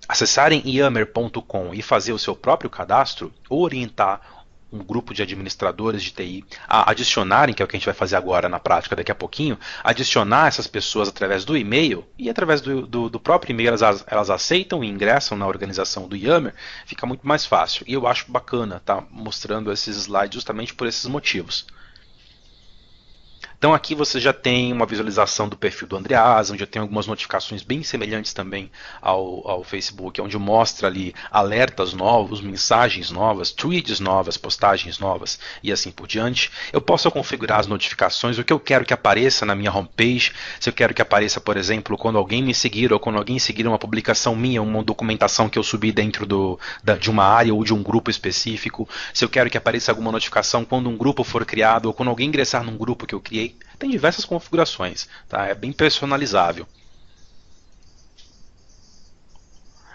A: acessarem yammer.com e fazer o seu próprio cadastro, ou orientar um grupo de administradores de TI a adicionarem, que é o que a gente vai fazer agora na prática daqui a pouquinho, adicionar essas pessoas através do e-mail, e através do próprio e-mail elas aceitam e ingressam na organização do Yammer, fica muito mais fácil. E eu acho bacana estar mostrando esses slides justamente por esses motivos. Então aqui você já tem uma visualização do perfil do Andreas, onde eu tenho algumas notificações bem semelhantes também ao Facebook, onde mostra ali alertas novos, mensagens novas, tweets novas, postagens novas e assim por diante. Eu posso configurar as notificações, o que eu quero que apareça na minha homepage, se eu quero que apareça, por exemplo, quando alguém me seguir ou quando alguém seguir uma publicação minha, uma documentação que eu subi dentro de uma área ou de um grupo específico, se eu quero que apareça alguma notificação quando um grupo for criado ou quando alguém ingressar num grupo que eu criei. Tem diversas configurações, tá? É bem personalizável.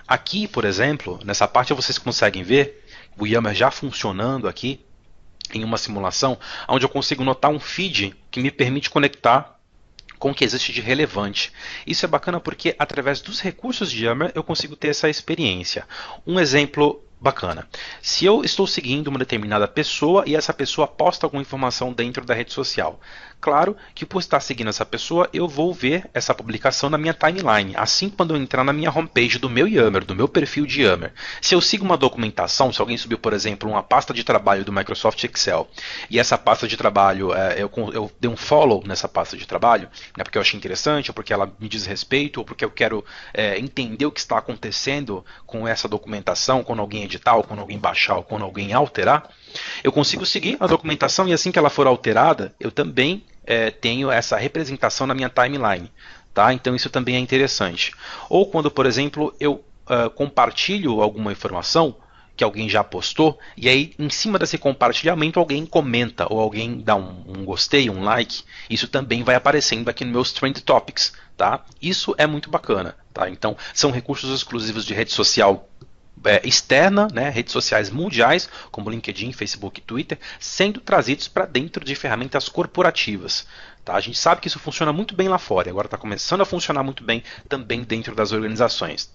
A: Aqui, por exemplo, nessa parte vocês conseguem ver o Yammer já funcionando aqui em uma simulação, onde eu consigo notar um feed que me permite conectar com o que existe de relevante. Isso é bacana porque através dos recursos de Yammer eu consigo ter essa experiência. Um exemplo bacana. Se eu estou seguindo uma determinada pessoa e essa pessoa posta alguma informação dentro da rede social, claro que por estar seguindo essa pessoa eu vou ver essa publicação na minha timeline, assim quando eu entrar na minha homepage do meu Yammer, do meu perfil de Yammer. Se eu sigo uma documentação, se alguém subiu, por exemplo, uma pasta de trabalho do Microsoft Excel e essa pasta de trabalho, eu dei um follow nessa pasta de trabalho, né, porque eu achei interessante, ou porque ela me diz respeito, ou porque eu quero entender o que está acontecendo com essa documentação, quando alguém editar, ou quando alguém baixar, ou quando alguém alterar, eu consigo seguir a documentação e assim que ela for alterada, eu também tenho essa representação na minha timeline. Tá? Então isso também é interessante. Ou quando, por exemplo, eu compartilho alguma informação que alguém já postou, e aí em cima desse compartilhamento alguém comenta, ou alguém dá um gostei, um like, isso também vai aparecendo aqui no meus Trend Topics. Tá? Isso é muito bacana. Tá? Então são recursos exclusivos de rede social externa, né, redes sociais mundiais, como LinkedIn, Facebook e Twitter, sendo trazidos para dentro de ferramentas corporativas. Tá? A gente sabe que isso funciona muito bem lá fora, e agora está começando a funcionar muito bem também dentro das organizações.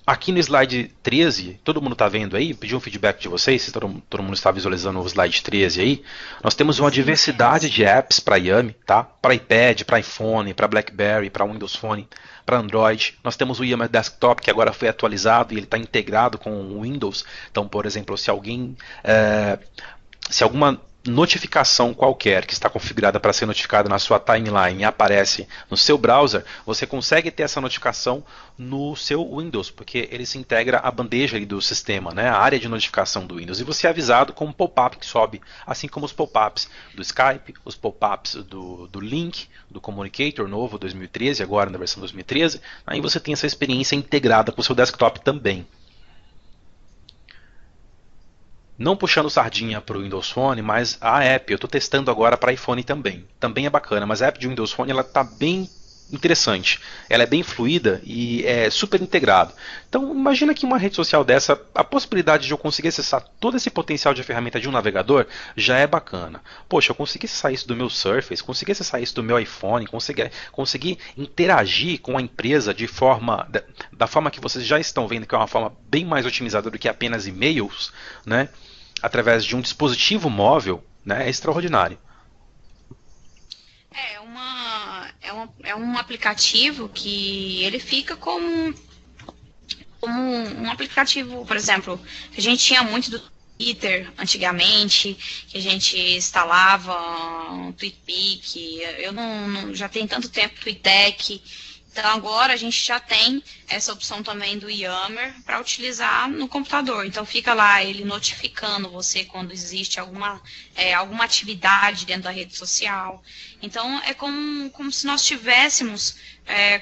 A: Aqui no slide 13, todo mundo está vendo aí? Pedi um feedback de vocês, se todo mundo está visualizando o slide 13 aí. Nós temos uma diversidade de apps para Yammer, tá? Para iPad, para iPhone, para BlackBerry, para Windows Phone, para Android. Nós temos o Yammer Desktop, que agora foi atualizado e ele está integrado com o Windows. Então, por exemplo, se alguma notificação qualquer que está configurada para ser notificada na sua timeline aparece no seu browser, você consegue ter essa notificação no seu Windows, porque ele se integra à bandeja do sistema, né, a área de notificação do Windows, e você é avisado com um pop-up que sobe, assim como os pop-ups do Skype, os pop-ups do Link, do Communicator novo 2013, agora na versão 2013, aí você tem essa experiência integrada com o seu desktop também. Não puxando sardinha para o Windows Phone, mas a app eu estou testando agora para iPhone também. Também é bacana, mas a app de Windows Phone ela está bem interessante. Ela é bem fluida e é super integrado. Então imagina que uma rede social dessa, a possibilidade de eu conseguir acessar todo esse potencial de ferramenta de um navegador já é bacana. Poxa, eu consegui acessar isso do meu Surface, consegui acessar isso do meu iPhone, consegui interagir com a empresa da forma que vocês já estão vendo, que é uma forma bem mais otimizada do que apenas e-mails, né? Através de um dispositivo móvel, né, é extraordinário.
B: É um aplicativo que ele fica como um aplicativo, por exemplo, que a gente tinha muito do Twitter antigamente, que a gente instalava um TweetPic, já tem tanto tempo TweetDeck. Então agora a gente já tem essa opção também do Yammer para utilizar no computador. Então fica lá ele notificando você quando existe alguma atividade dentro da rede social. Então, é como se nós tivéssemos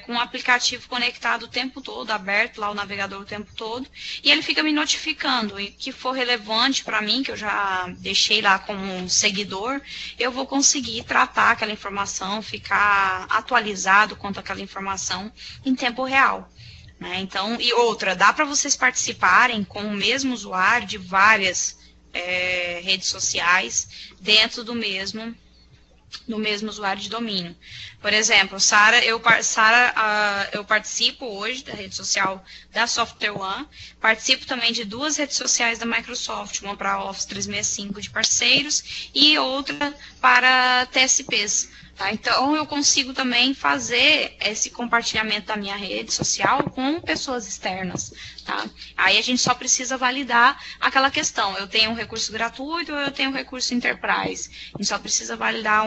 B: com o aplicativo conectado o tempo todo, aberto lá o navegador o tempo todo, e ele fica me notificando, e que for relevante para mim, que eu já deixei lá como um seguidor, eu vou conseguir tratar aquela informação, ficar atualizado quanto àquela informação em tempo real. Né? Então, e outra, dá para vocês participarem com o mesmo usuário de várias redes sociais dentro do mesmo usuário de domínio. Por exemplo, eu participo hoje da rede social da SoftwareOne, participo também de 2 redes sociais da Microsoft, uma para Office 365 de parceiros e outra para TSPs. Tá? Então, eu consigo também fazer esse compartilhamento da minha rede social com pessoas externas. Tá? Aí a gente só precisa validar aquela questão. Eu tenho um recurso gratuito ou eu tenho um recurso enterprise? A gente só precisa validar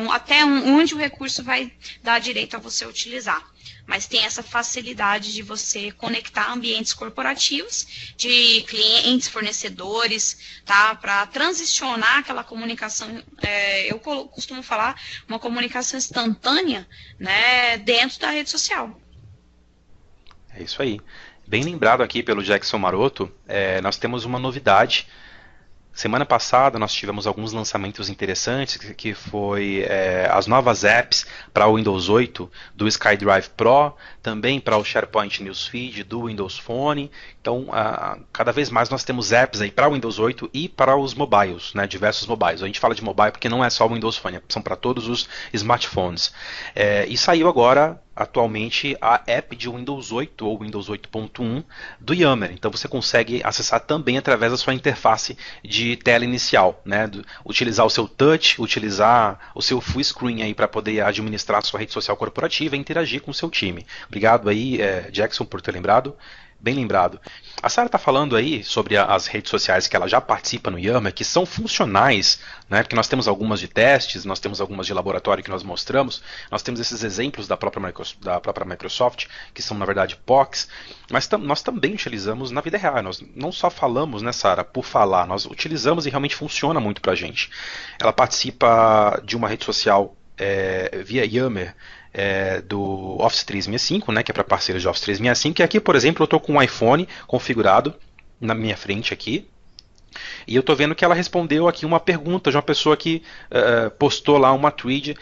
B: onde o recurso vai dar direito a você utilizar. Mas tem essa facilidade de você conectar ambientes corporativos, de clientes, fornecedores, tá? Para transicionar aquela comunicação, eu costumo falar, uma comunicação instantânea, né, dentro da rede social.
A: É isso aí. Bem lembrado aqui pelo Jackson Maroto, nós temos uma novidade. Semana passada nós tivemos alguns lançamentos interessantes, que foi as novas apps para o Windows 8 do SkyDrive Pro, também para o SharePoint Newsfeed do Windows Phone. Então, cada vez mais nós temos apps aí para o Windows 8 e para os mobiles, né, diversos mobiles. A gente fala de mobile porque não é só o Windows Phone, são para todos os smartphones. E saiu agora, atualmente, a app de Windows 8 ou Windows 8.1 do Yammer. Então você consegue acessar também através da sua interface de tela inicial, né? Utilizar o seu touch, utilizar o seu full screen aí para poder administrar a sua rede social corporativa e interagir com o seu time. Obrigado aí, Jackson, por ter lembrado. Bem lembrado. A Sarah está falando aí sobre as redes sociais que ela já participa no Yammer, que são funcionais, né? Porque nós temos algumas de testes, nós temos algumas de laboratório que nós mostramos, nós temos esses exemplos da própria Microsoft, que são na verdade POCs, mas nós também utilizamos na vida real. Nós não só falamos, né, Sarah, por falar, nós utilizamos e realmente funciona muito para a gente. Ela participa de uma rede social via Yammer, do Office 365, né, que é para parceiros de Office 365, que aqui, por exemplo, eu estou com um iPhone configurado na minha frente aqui, e eu estou vendo que ela respondeu aqui uma pergunta de uma pessoa que postou lá uma thread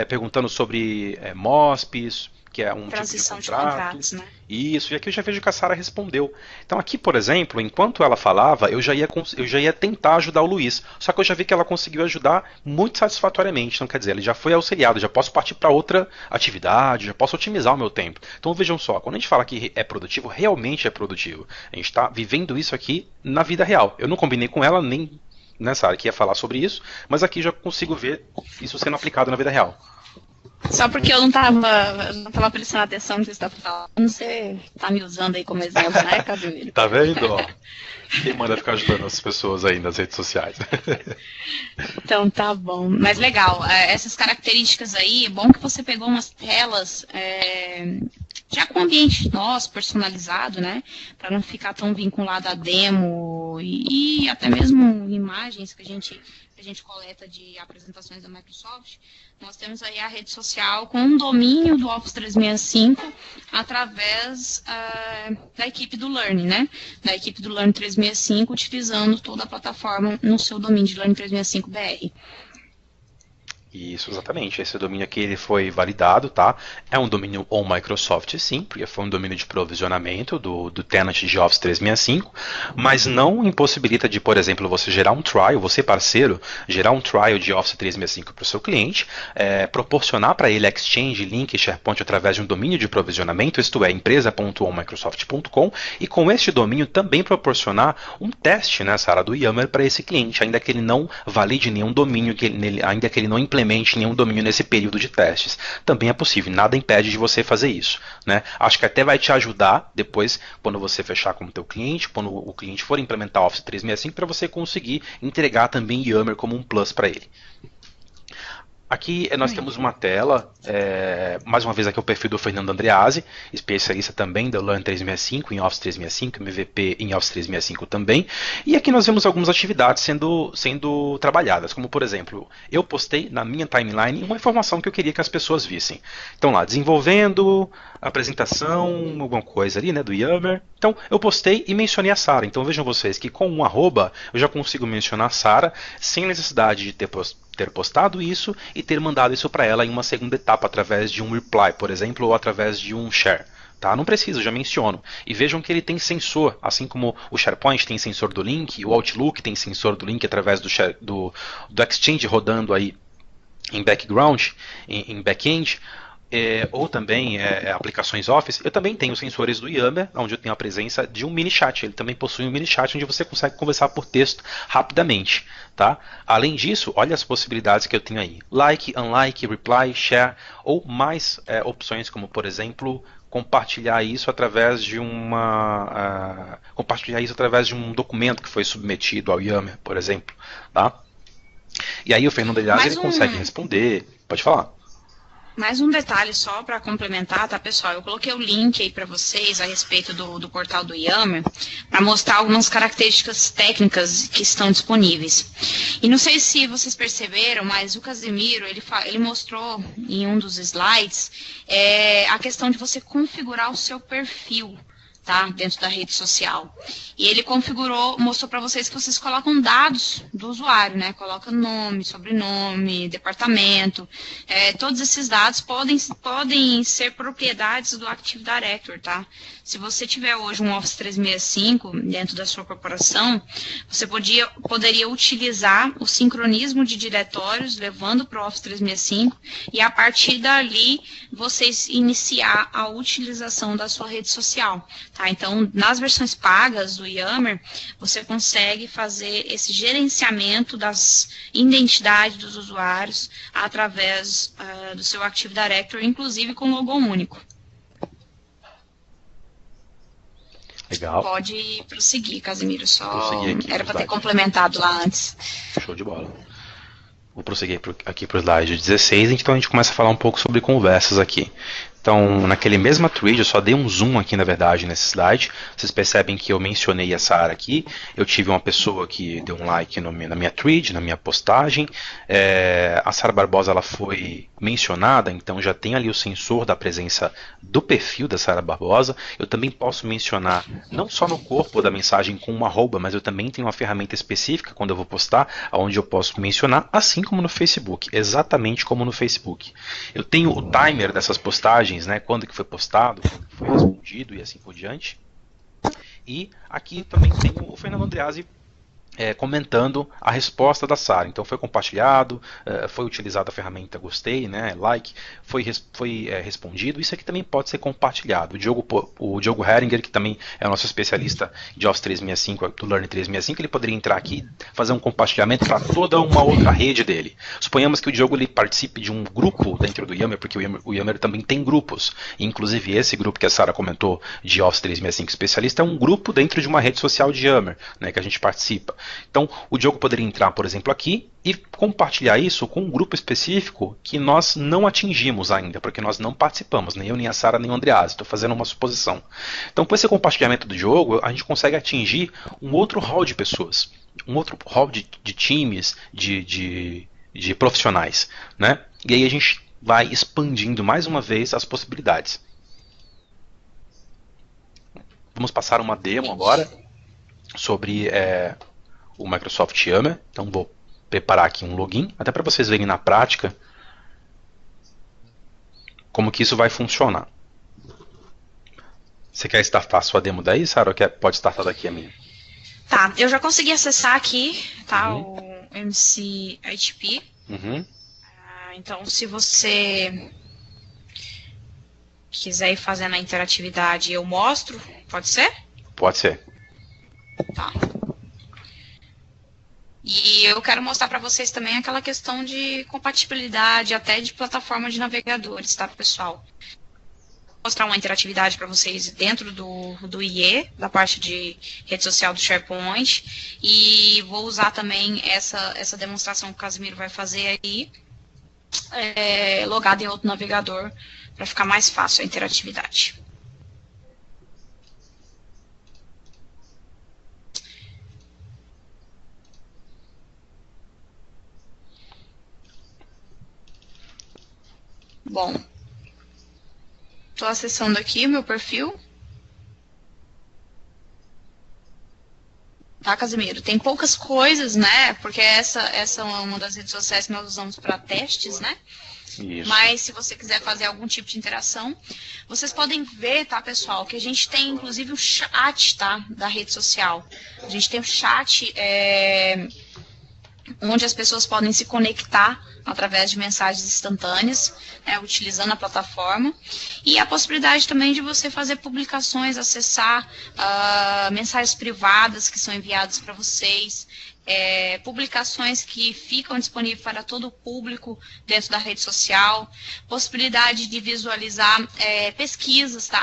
A: perguntando sobre MOSPs, que é um
B: transição
A: tipo de contrato.
B: contratos, né?
A: Isso, e aqui eu já vejo que a Sarah respondeu. Então aqui, por exemplo, enquanto ela falava, eu já ia tentar ajudar o Luiz. Só que eu já vi que ela conseguiu ajudar muito satisfatoriamente. Então quer dizer, ele já foi auxiliado, já posso partir para outra atividade, já posso otimizar o meu tempo. Então vejam só, quando a gente fala que é produtivo, realmente é produtivo. A gente está vivendo isso aqui na vida real. Eu não combinei com ela nem nessa área que ia falar sobre isso, mas aqui já consigo ver isso sendo aplicado na vida real.
B: Só porque eu não tava prestando atenção no que você estava falando, você tá me usando aí como exemplo, né, Casimiro?
A: Tá vendo? Ó, quem manda ficar ajudando as pessoas aí nas redes sociais?
B: Então tá bom. Mas legal, essas características aí, é bom que você pegou umas telas já com o ambiente nosso, personalizado, né? Para não ficar tão vinculado a demo e até mesmo imagens que a gente coleta de apresentações da Microsoft. Nós temos aí a rede social com um domínio do Office 365 através da equipe do Learn, né? Da equipe do Learn 365, utilizando toda a plataforma no seu domínio de Learn 365 BR.
A: Isso, exatamente. Esse domínio aqui ele foi validado, tá? É um domínio on Microsoft, sim, porque foi um domínio de provisionamento do tenant de Office 365, mas não impossibilita de, por exemplo, você gerar um trial, você parceiro, gerar um trial de Office 365 para o seu cliente, proporcionar para ele Exchange, Link e SharePoint através de um domínio de provisionamento, isto é, empresa.onmicrosoft.com, e com este domínio também proporcionar um teste, né, Sarah, do Yammer para esse cliente, ainda que ele não valide nenhum domínio, ainda que ele não implemente nenhum domínio nesse período de testes. Também é possível, nada impede de você fazer isso, né? Acho que até vai te ajudar depois, quando você fechar com o teu cliente, quando o cliente for implementar Office 365, para você conseguir entregar também Yammer como um plus para ele. Aqui nós temos uma tela, mais uma vez aqui é o perfil do Fernando Andreazzi, especialista também da Learn 365, em Office 365, MVP em Office 365 também. E aqui nós vemos algumas atividades sendo trabalhadas, como por exemplo, eu postei na minha timeline uma informação que eu queria que as pessoas vissem. Então lá, desenvolvendo, apresentação, alguma coisa ali, né, do Yammer. Então eu postei e mencionei a Sara. Então vejam vocês que com um arroba eu já consigo mencionar a Sara sem necessidade de ter postado isso e ter mandado isso para ela em uma segunda etapa através de um reply, por exemplo, ou através de um share. Tá? Não preciso, já menciono. E vejam que ele tem sensor, assim como o SharePoint tem sensor do link, o Outlook tem sensor do link através do Exchange rodando aí em background, em back-end. Ou também aplicações Office, eu também tenho sensores do Yammer, onde eu tenho a presença de um mini chat. Ele também possui um mini chat onde você consegue conversar por texto rapidamente. Tá? Além disso, olha as possibilidades que eu tenho aí. Like, unlike, reply, share, ou mais opções como, por exemplo, compartilhar isso através de um documento que foi submetido ao Yammer, por exemplo. Tá? E aí o Fernando Elias ele consegue responder. Pode falar.
B: Mais um detalhe só para complementar, tá, pessoal? Eu coloquei o link aí para vocês a respeito do portal do Yammer para mostrar algumas características técnicas que estão disponíveis. E não sei se vocês perceberam, mas o Casimiro, ele mostrou em um dos slides a questão de você configurar o seu perfil, tá, dentro da rede social. E ele mostrou para vocês que vocês colocam dados do usuário, né? Coloca nome, sobrenome, departamento. Todos esses dados podem ser propriedades do Active Directory, tá? Se você tiver hoje um Office 365 dentro da sua corporação, você poderia utilizar o sincronismo de diretórios levando para o Office 365 e a partir dali vocês iniciar a utilização da sua rede social. Tá? Então, nas versões pagas do Yammer, você consegue fazer esse gerenciamento das identidades dos usuários através do seu Active Directory, inclusive com logo único.
A: Legal.
B: Pode prosseguir, Casimiro, era para ter complementado lá antes.
A: Show de bola. Vou prosseguir aqui para o slide 16, então a gente começa a falar um pouco sobre conversas aqui. Então, naquele mesmo thread, eu só dei um zoom aqui, na verdade, nesse slide. Vocês percebem que eu mencionei essa área aqui. Eu tive uma pessoa que deu um like na minha thread, na minha postagem. A Sara Barbosa ela foi mencionada, então já tem ali o sensor da presença do perfil da Sara Barbosa. Eu também posso mencionar, não só no corpo da mensagem com uma arroba, mas eu também tenho uma ferramenta específica quando eu vou postar, onde eu posso mencionar, assim como no Facebook, exatamente como no Facebook. Eu tenho o timer dessas postagens, né, quando que foi postado, quando que foi respondido e assim por diante. E aqui também tem o Fernando Andreazzi comentando a resposta da Sara. Então foi compartilhado, foi utilizada a ferramenta gostei, né, like, foi respondido. Isso aqui também pode ser compartilhado. O Diogo Heringer, que também é o nosso especialista de Office 365, do Learn 365, ele poderia entrar aqui e fazer um compartilhamento para toda uma outra rede dele. Suponhamos que o Diogo ele participe de um grupo dentro do Yammer, porque o Yammer também tem grupos. Inclusive esse grupo que a Sara comentou de Office 365 especialista é um grupo dentro de uma rede social de Yammer, né, que a gente participa. Então, o Diogo poderia entrar, por exemplo, aqui e compartilhar isso com um grupo específico que nós não atingimos ainda, porque nós não participamos, nem eu, nem a Sara, nem o Andreazzi. Estou fazendo uma suposição. Então, com esse compartilhamento do Diogo, a gente consegue atingir um outro hall de pessoas, um outro hall de times, de profissionais, né? E aí a gente vai expandindo mais uma vez as possibilidades. Vamos passar uma demo agora sobre o Microsoft Yammer. Então vou preparar aqui um login, até para vocês verem na prática como que isso vai funcionar. Você quer startar a sua demo daí, Sara, ou pode startar daqui a minha?
B: Tá, eu já consegui acessar aqui, tá, o MCHP. Então, se você quiser ir fazendo a interatividade, eu mostro, pode ser?
A: Pode ser.
B: Tá. E eu quero mostrar para vocês também aquela questão de compatibilidade até de plataforma de navegadores, tá, pessoal? Vou mostrar uma interatividade para vocês dentro do IE, da parte de rede social do SharePoint, e vou usar também essa demonstração que o Casimiro vai fazer aí logado em outro navegador para ficar mais fácil a interatividade. Bom, estou acessando aqui o meu perfil. Tá, Casimiro? Tem poucas coisas, né? Porque essa é uma das redes sociais que nós usamos para testes, né? Isso. Mas se você quiser fazer algum tipo de interação, vocês podem ver, tá, pessoal, que a gente tem inclusive o chat, tá, da rede social. A gente tem o chat onde as pessoas podem se conectar através de mensagens instantâneas, né, utilizando a plataforma, e a possibilidade também de você fazer publicações, acessar mensagens privadas que são enviadas para vocês, publicações que ficam disponíveis para todo o público dentro da rede social, possibilidade de visualizar pesquisas, tá?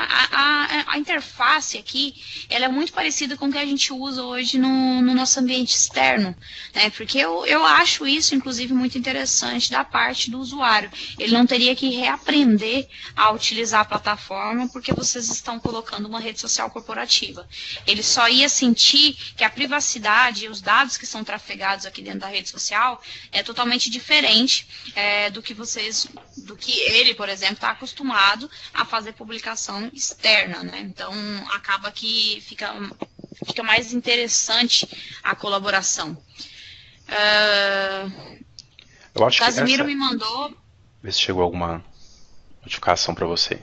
B: A interface aqui, ela é muito parecida com o que a gente usa hoje no nosso ambiente externo, né? Porque eu acho isso, inclusive, muito interessante da parte do usuário. Ele não teria que reaprender a utilizar a plataforma porque vocês estão colocando uma rede social corporativa. Ele só ia sentir que a privacidade e os dados que são trafegados aqui dentro da rede social é totalmente diferente do que ele, por exemplo, está acostumado a fazer publicação externa, né? Então, acaba que fica mais interessante a colaboração.
A: Eu acho
B: o Casimiro
A: que
B: me mandou...
A: Vê se chegou alguma notificação para você.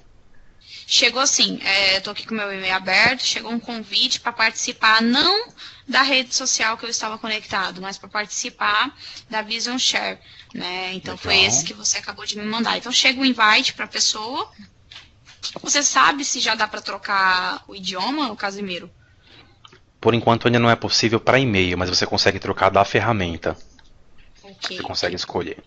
B: Chegou sim, estou aqui com o meu e-mail aberto, chegou um convite para participar, não da rede social que eu estava conectado, mas para participar da Vision Share, né? Então, legal. Foi esse que você acabou de me mandar. Então, chega o invite para a pessoa. Você sabe se já dá para trocar o idioma, Casimiro?
A: Por enquanto ainda não é possível para e-mail, mas você consegue trocar da ferramenta. Okay. Você consegue escolher.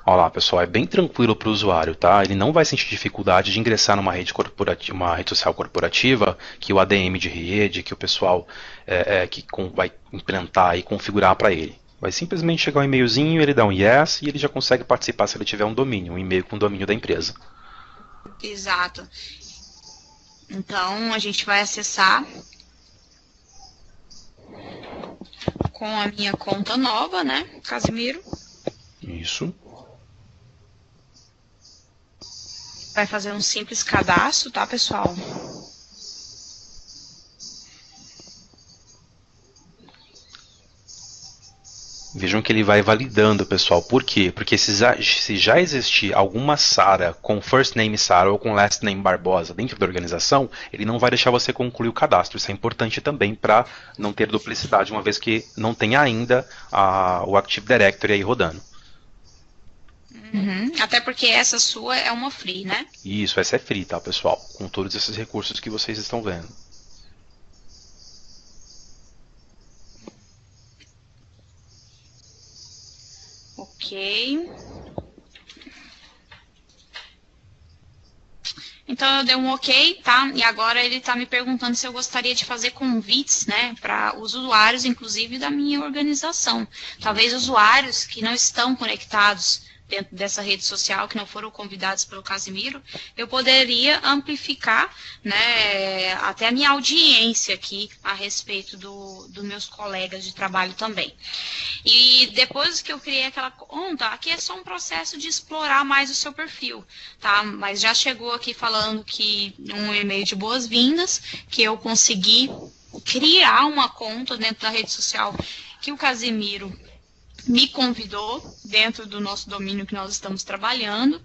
A: Olha lá, pessoal, é bem tranquilo para o usuário, tá? Ele não vai sentir dificuldade de ingressar numa rede corporativa, uma rede social corporativa, que o ADM de rede, que o pessoal vai implantar e configurar para ele. Vai simplesmente chegar um e-mailzinho, ele dá um yes e ele já consegue participar se ele tiver um domínio, um e-mail com o domínio da empresa.
B: Exato. Então, a gente vai acessar com a minha conta nova, né, Casimiro?
A: Isso.
B: Vai fazer um simples cadastro, tá, pessoal?
A: Vejam que ele vai validando, pessoal. Por quê? Porque se já existir alguma Sara com first name Sara ou com last name Barbosa dentro da organização, ele não vai deixar você concluir o cadastro. Isso é importante também para não ter duplicidade, uma vez que não tem ainda o Active Directory aí rodando.
B: Uhum. Até porque essa sua é uma free, né?
A: Isso, essa é free, tá, pessoal? Com todos esses recursos que vocês estão vendo.
B: Ok. Então eu dei um ok, tá? E agora ele está me perguntando se eu gostaria de fazer convites, né, para os usuários, inclusive da minha organização. Talvez usuários que não estão conectados dentro dessa rede social, que não foram convidados pelo Casimiro, eu poderia amplificar, né, até a minha audiência aqui a respeito dos meus colegas de trabalho também. E depois que eu criei aquela conta, aqui é só um processo de explorar mais o seu perfil, tá? Mas já chegou aqui falando que um e-mail de boas-vindas, que eu consegui criar uma conta dentro da rede social que o Casimiro me convidou dentro do nosso domínio que nós estamos trabalhando.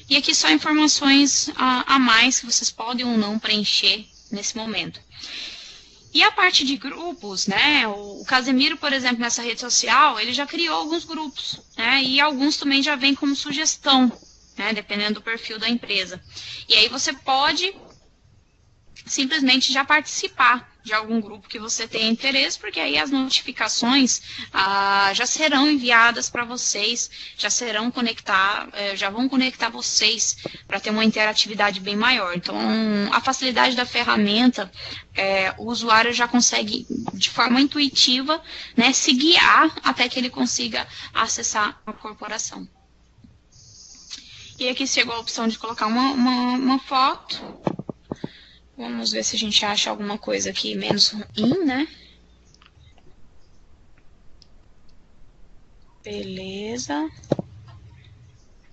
B: E aqui só informações a mais que vocês podem ou não preencher nesse momento. E a parte de grupos, né, o Casimiro, por exemplo, nessa rede social, ele já criou alguns grupos, né, e alguns também já vêm como sugestão, né, dependendo do perfil da empresa. E aí você pode simplesmente já participar, de algum grupo que você tenha interesse, porque aí as notificações já serão enviadas para vocês, já vão conectar vocês para ter uma interatividade bem maior. Então, a facilidade da ferramenta, o usuário já consegue, de forma intuitiva, né, se guiar até que ele consiga acessar a corporação. E aqui chegou a opção de colocar uma foto. Vamos ver se a gente acha alguma coisa aqui menos ruim, né? Beleza.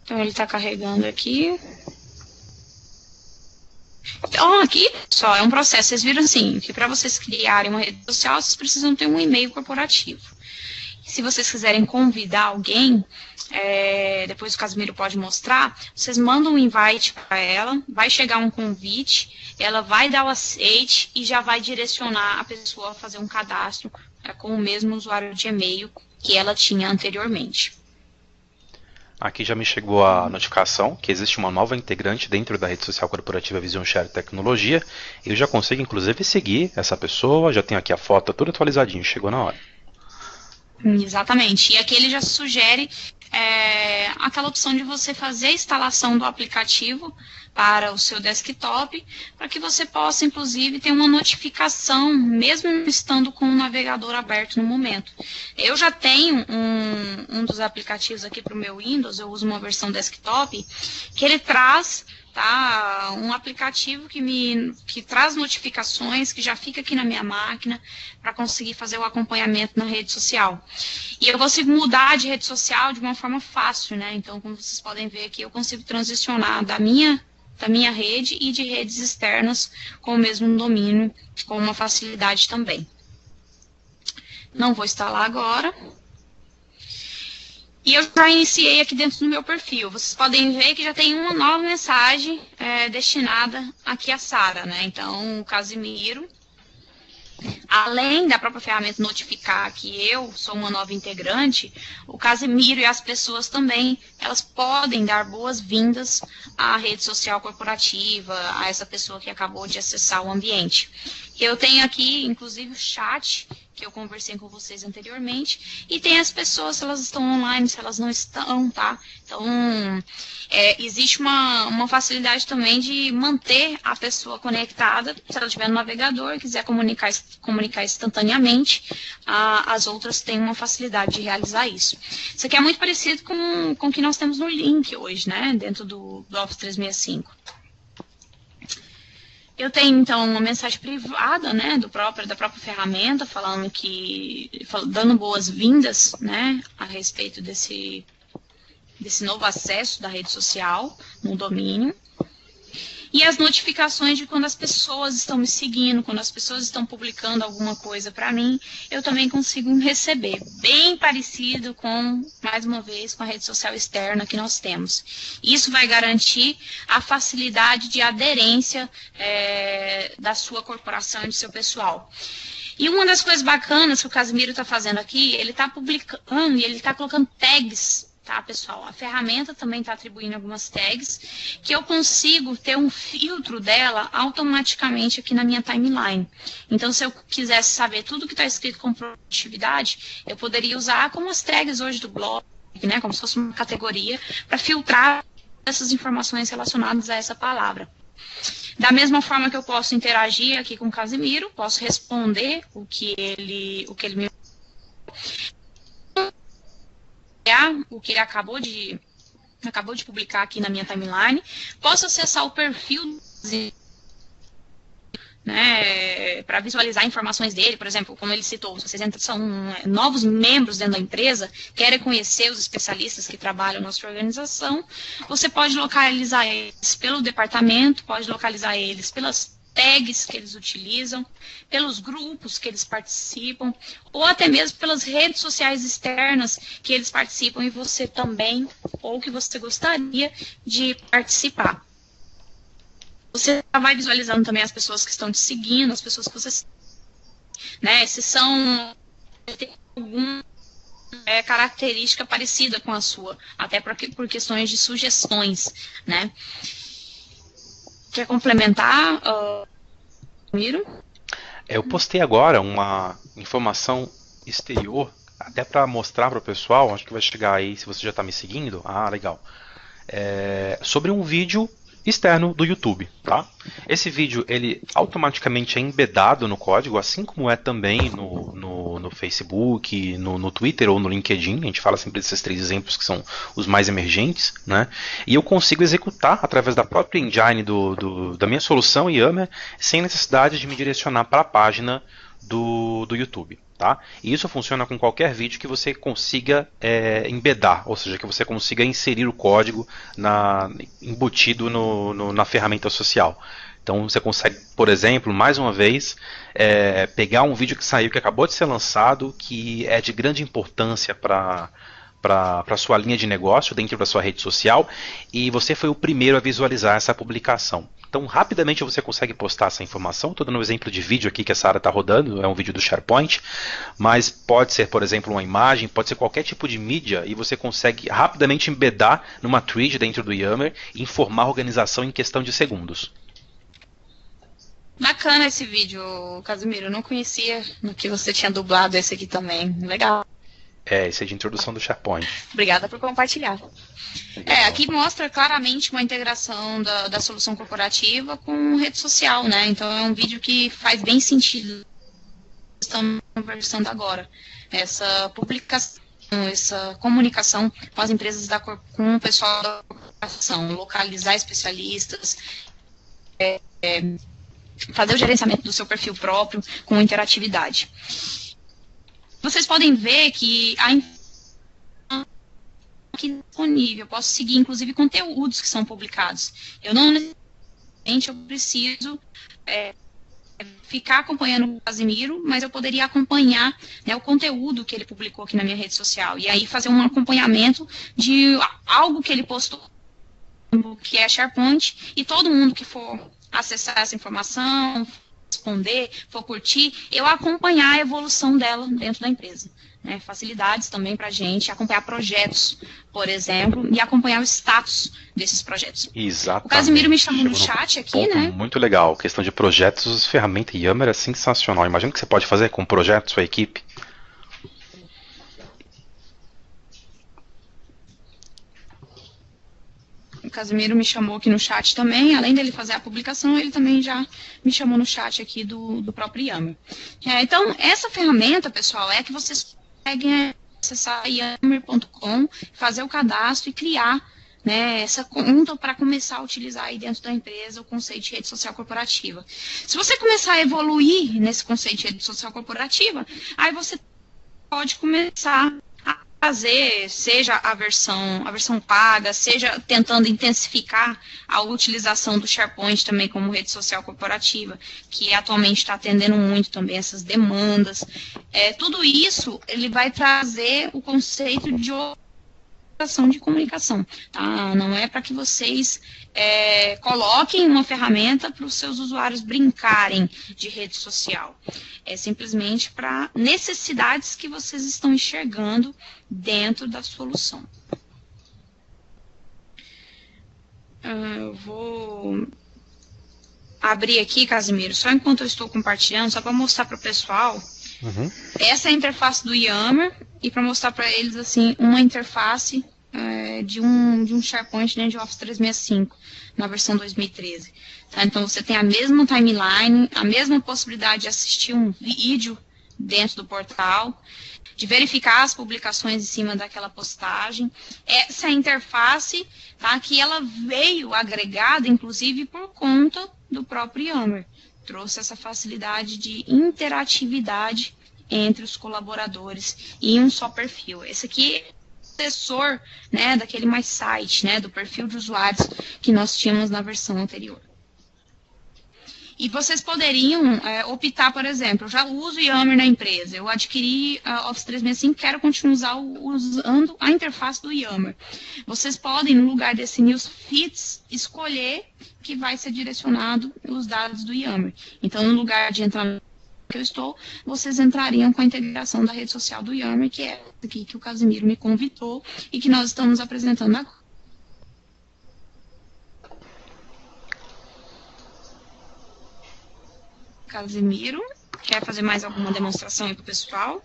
B: Então, ele está carregando aqui. Então, aqui, só é um processo. Vocês viram assim, que para vocês criarem uma rede social, vocês precisam ter um e-mail corporativo. Se vocês quiserem convidar alguém, depois o Casimiro pode mostrar, vocês mandam um invite para ela, vai chegar um convite, ela vai dar o aceite e já vai direcionar a pessoa a fazer um cadastro com o mesmo usuário de e-mail que ela tinha anteriormente.
A: Aqui já me chegou a notificação que existe uma nova integrante dentro da rede social corporativa Vision Share Tecnologia. Eu já consigo, inclusive, seguir essa pessoa, já tenho aqui a foto toda atualizadinha, chegou na hora.
B: Exatamente. E aqui ele já sugere aquela opção de você fazer a instalação do aplicativo para o seu desktop, para que você possa, inclusive, ter uma notificação, mesmo estando com o navegador aberto no momento. Eu já tenho um dos aplicativos aqui para o meu Windows, eu uso uma versão desktop, que ele traz um aplicativo que traz notificações, que já fica aqui na minha máquina, para conseguir fazer o acompanhamento na rede social. E eu consigo mudar de rede social de uma forma fácil, né? Então, como vocês podem ver aqui, eu consigo transicionar da minha rede e de redes externas com o mesmo domínio, com uma facilidade também. Não vou instalar agora. E eu já iniciei aqui dentro do meu perfil. Vocês podem ver que já tem uma nova mensagem destinada aqui a Sara, né? Então, o Casimiro, além da própria ferramenta notificar que eu sou uma nova integrante, o Casimiro e as pessoas também, elas podem dar boas-vindas à rede social corporativa, a essa pessoa que acabou de acessar o ambiente. Eu tenho aqui, inclusive, o chat, que eu conversei com vocês anteriormente, e tem as pessoas, se elas estão online, se elas não estão, tá? Então, existe uma facilidade também de manter a pessoa conectada, se ela tiver no navegador e quiser comunicar instantaneamente, as outras têm uma facilidade de realizar isso. Isso aqui é muito parecido com o que nós temos no link hoje, né, dentro do Office 365. Eu tenho, então, uma mensagem privada, né, da própria ferramenta, dando boas-vindas, né, a respeito desse novo acesso da rede social no domínio. E as notificações de quando as pessoas estão me seguindo, quando as pessoas estão publicando alguma coisa para mim, eu também consigo receber. Bem parecido com, mais uma vez, com a rede social externa que nós temos. Isso vai garantir a facilidade de aderência da sua corporação e do seu pessoal. E uma das coisas bacanas que o Casimiro está fazendo aqui, ele está publicando e ele está colocando tags. Tá, pessoal? A ferramenta também está atribuindo algumas tags que eu consigo ter um filtro dela automaticamente aqui na minha timeline. Então, se eu quisesse saber tudo que está escrito com produtividade, eu poderia usar como as tags hoje do blog, né, como se fosse uma categoria, para filtrar essas informações relacionadas a essa palavra. Da mesma forma que eu posso interagir aqui com o Casimiro, posso responder o que ele me o que ele acabou de publicar aqui na minha timeline, posso acessar o perfil, né, para visualizar informações dele, por exemplo, como ele citou, se vocês são novos membros dentro da empresa, querem conhecer os especialistas que trabalham na sua organização, você pode localizar eles pelo departamento, pode localizar eles pelas tags que eles utilizam, pelos grupos que eles participam, ou até mesmo pelas redes sociais externas que eles participam e você também, ou que você gostaria de participar. Você vai visualizando também as pessoas que estão te seguindo, as pessoas que você, né, se tem alguma característica parecida com a sua, até por questões de sugestões, né? Quer complementar, Miro?
A: Eu postei agora uma informação exterior, até para mostrar para o pessoal, acho que vai chegar aí se você já está me seguindo. Ah, legal. Sobre um vídeo externo do YouTube, tá? Esse vídeo ele automaticamente é embedado no código, assim como é também no Facebook, no Twitter ou no LinkedIn. A gente fala sempre desses três exemplos que são os mais emergentes, né? E eu consigo executar através da própria engine da minha solução Yammer, sem necessidade de me direcionar para a página do YouTube. Tá? E isso funciona com qualquer vídeo que você consiga embedar, ou seja, que você consiga inserir o código embutido na ferramenta social. Então você consegue, por exemplo, mais uma vez, pegar um vídeo que saiu, que acabou de ser lançado, que é de grande importância para a sua linha de negócio dentro da sua rede social, e você foi o primeiro a visualizar essa publicação. Então, rapidamente você consegue postar essa informação. Estou dando um exemplo de vídeo aqui que a Sara está rodando, é um vídeo do SharePoint, mas pode ser, por exemplo, uma imagem, pode ser qualquer tipo de mídia, e você consegue rapidamente embedar numa thread dentro do Yammer e informar a organização em questão de segundos.
B: Bacana esse vídeo, Casimiro. Eu não conhecia no que você tinha dublado esse aqui também. Legal.
A: Esse é de introdução do SharePoint.
B: Obrigada por compartilhar. Aqui mostra claramente uma integração da solução corporativa com rede social, né? Então é um vídeo que faz bem sentido. Estamos conversando agora. Essa publicação, essa comunicação com as empresas, com o pessoal da corporação, localizar especialistas, fazer o gerenciamento do seu perfil próprio com interatividade. Vocês podem ver que a informação aqui disponível, eu posso seguir inclusive conteúdos que são publicados. Eu não necessariamente eu preciso ficar acompanhando o Casimiro, mas eu poderia acompanhar, né, o conteúdo que ele publicou aqui na minha rede social, e aí fazer um acompanhamento de algo que ele postou, que é SharePoint, e todo mundo que for acessar essa informação, responder, for curtir, eu acompanhar a evolução dela dentro da empresa. Né? Facilidades também para a gente acompanhar projetos, por exemplo, e acompanhar o status desses projetos.
A: Exatamente.
B: O Casimiro me chamou no chat aqui, né?
A: Muito legal. Questão de projetos, ferramenta Yammer é sensacional. Imagina o que você pode fazer com projetos, sua equipe.
B: O Casimiro me chamou aqui no chat também, além dele fazer a publicação, ele também já me chamou no chat aqui do próprio Yammer. Então, essa ferramenta, pessoal, é que vocês conseguem acessar yammer.com, fazer o cadastro e criar, né, essa conta para começar a utilizar aí dentro da empresa o conceito de rede social corporativa. Se você começar a evoluir nesse conceito de rede social corporativa, aí você pode começar fazer, seja a versão paga, seja tentando intensificar a utilização do SharePoint também como rede social corporativa, que atualmente está atendendo muito também essas demandas. Tudo isso, ele vai trazer o conceito de operação de comunicação, tá? Não é para que vocês coloquem uma ferramenta para os seus usuários brincarem de rede social. É simplesmente para necessidades que vocês estão enxergando dentro da solução. Eu vou abrir aqui, Casimiro, só enquanto eu estou compartilhando, só para mostrar para o pessoal.
A: Uhum.
B: Essa é a interface do Yammer, e para mostrar para eles assim uma interface de um SharePoint dentro de Office 365, na versão 2013. Tá? Então, você tem a mesma timeline, a mesma possibilidade de assistir um vídeo dentro do portal, de verificar as publicações em cima daquela postagem. Essa é a interface, tá, que ela veio agregada, inclusive, por conta do próprio Yammer. Trouxe essa facilidade de interatividade entre os colaboradores em um só perfil. Esse aqui é o sucessor, né, daquele mais site, né, do perfil de usuários que nós tínhamos na versão anterior. E vocês poderiam optar, por exemplo, eu já uso Yammer na empresa, eu adquiri Office 365, quero continuar usando a interface do Yammer. Vocês podem, no lugar desse News Feeds, escolher que vai ser direcionado os dados do Yammer. Então, no lugar de entrar no que eu estou, vocês entrariam com a integração da rede social do Yammer, que é essa aqui que o Casimiro me convidou e que nós estamos apresentando agora. Casimiro. Quer fazer mais alguma demonstração aí para o pessoal?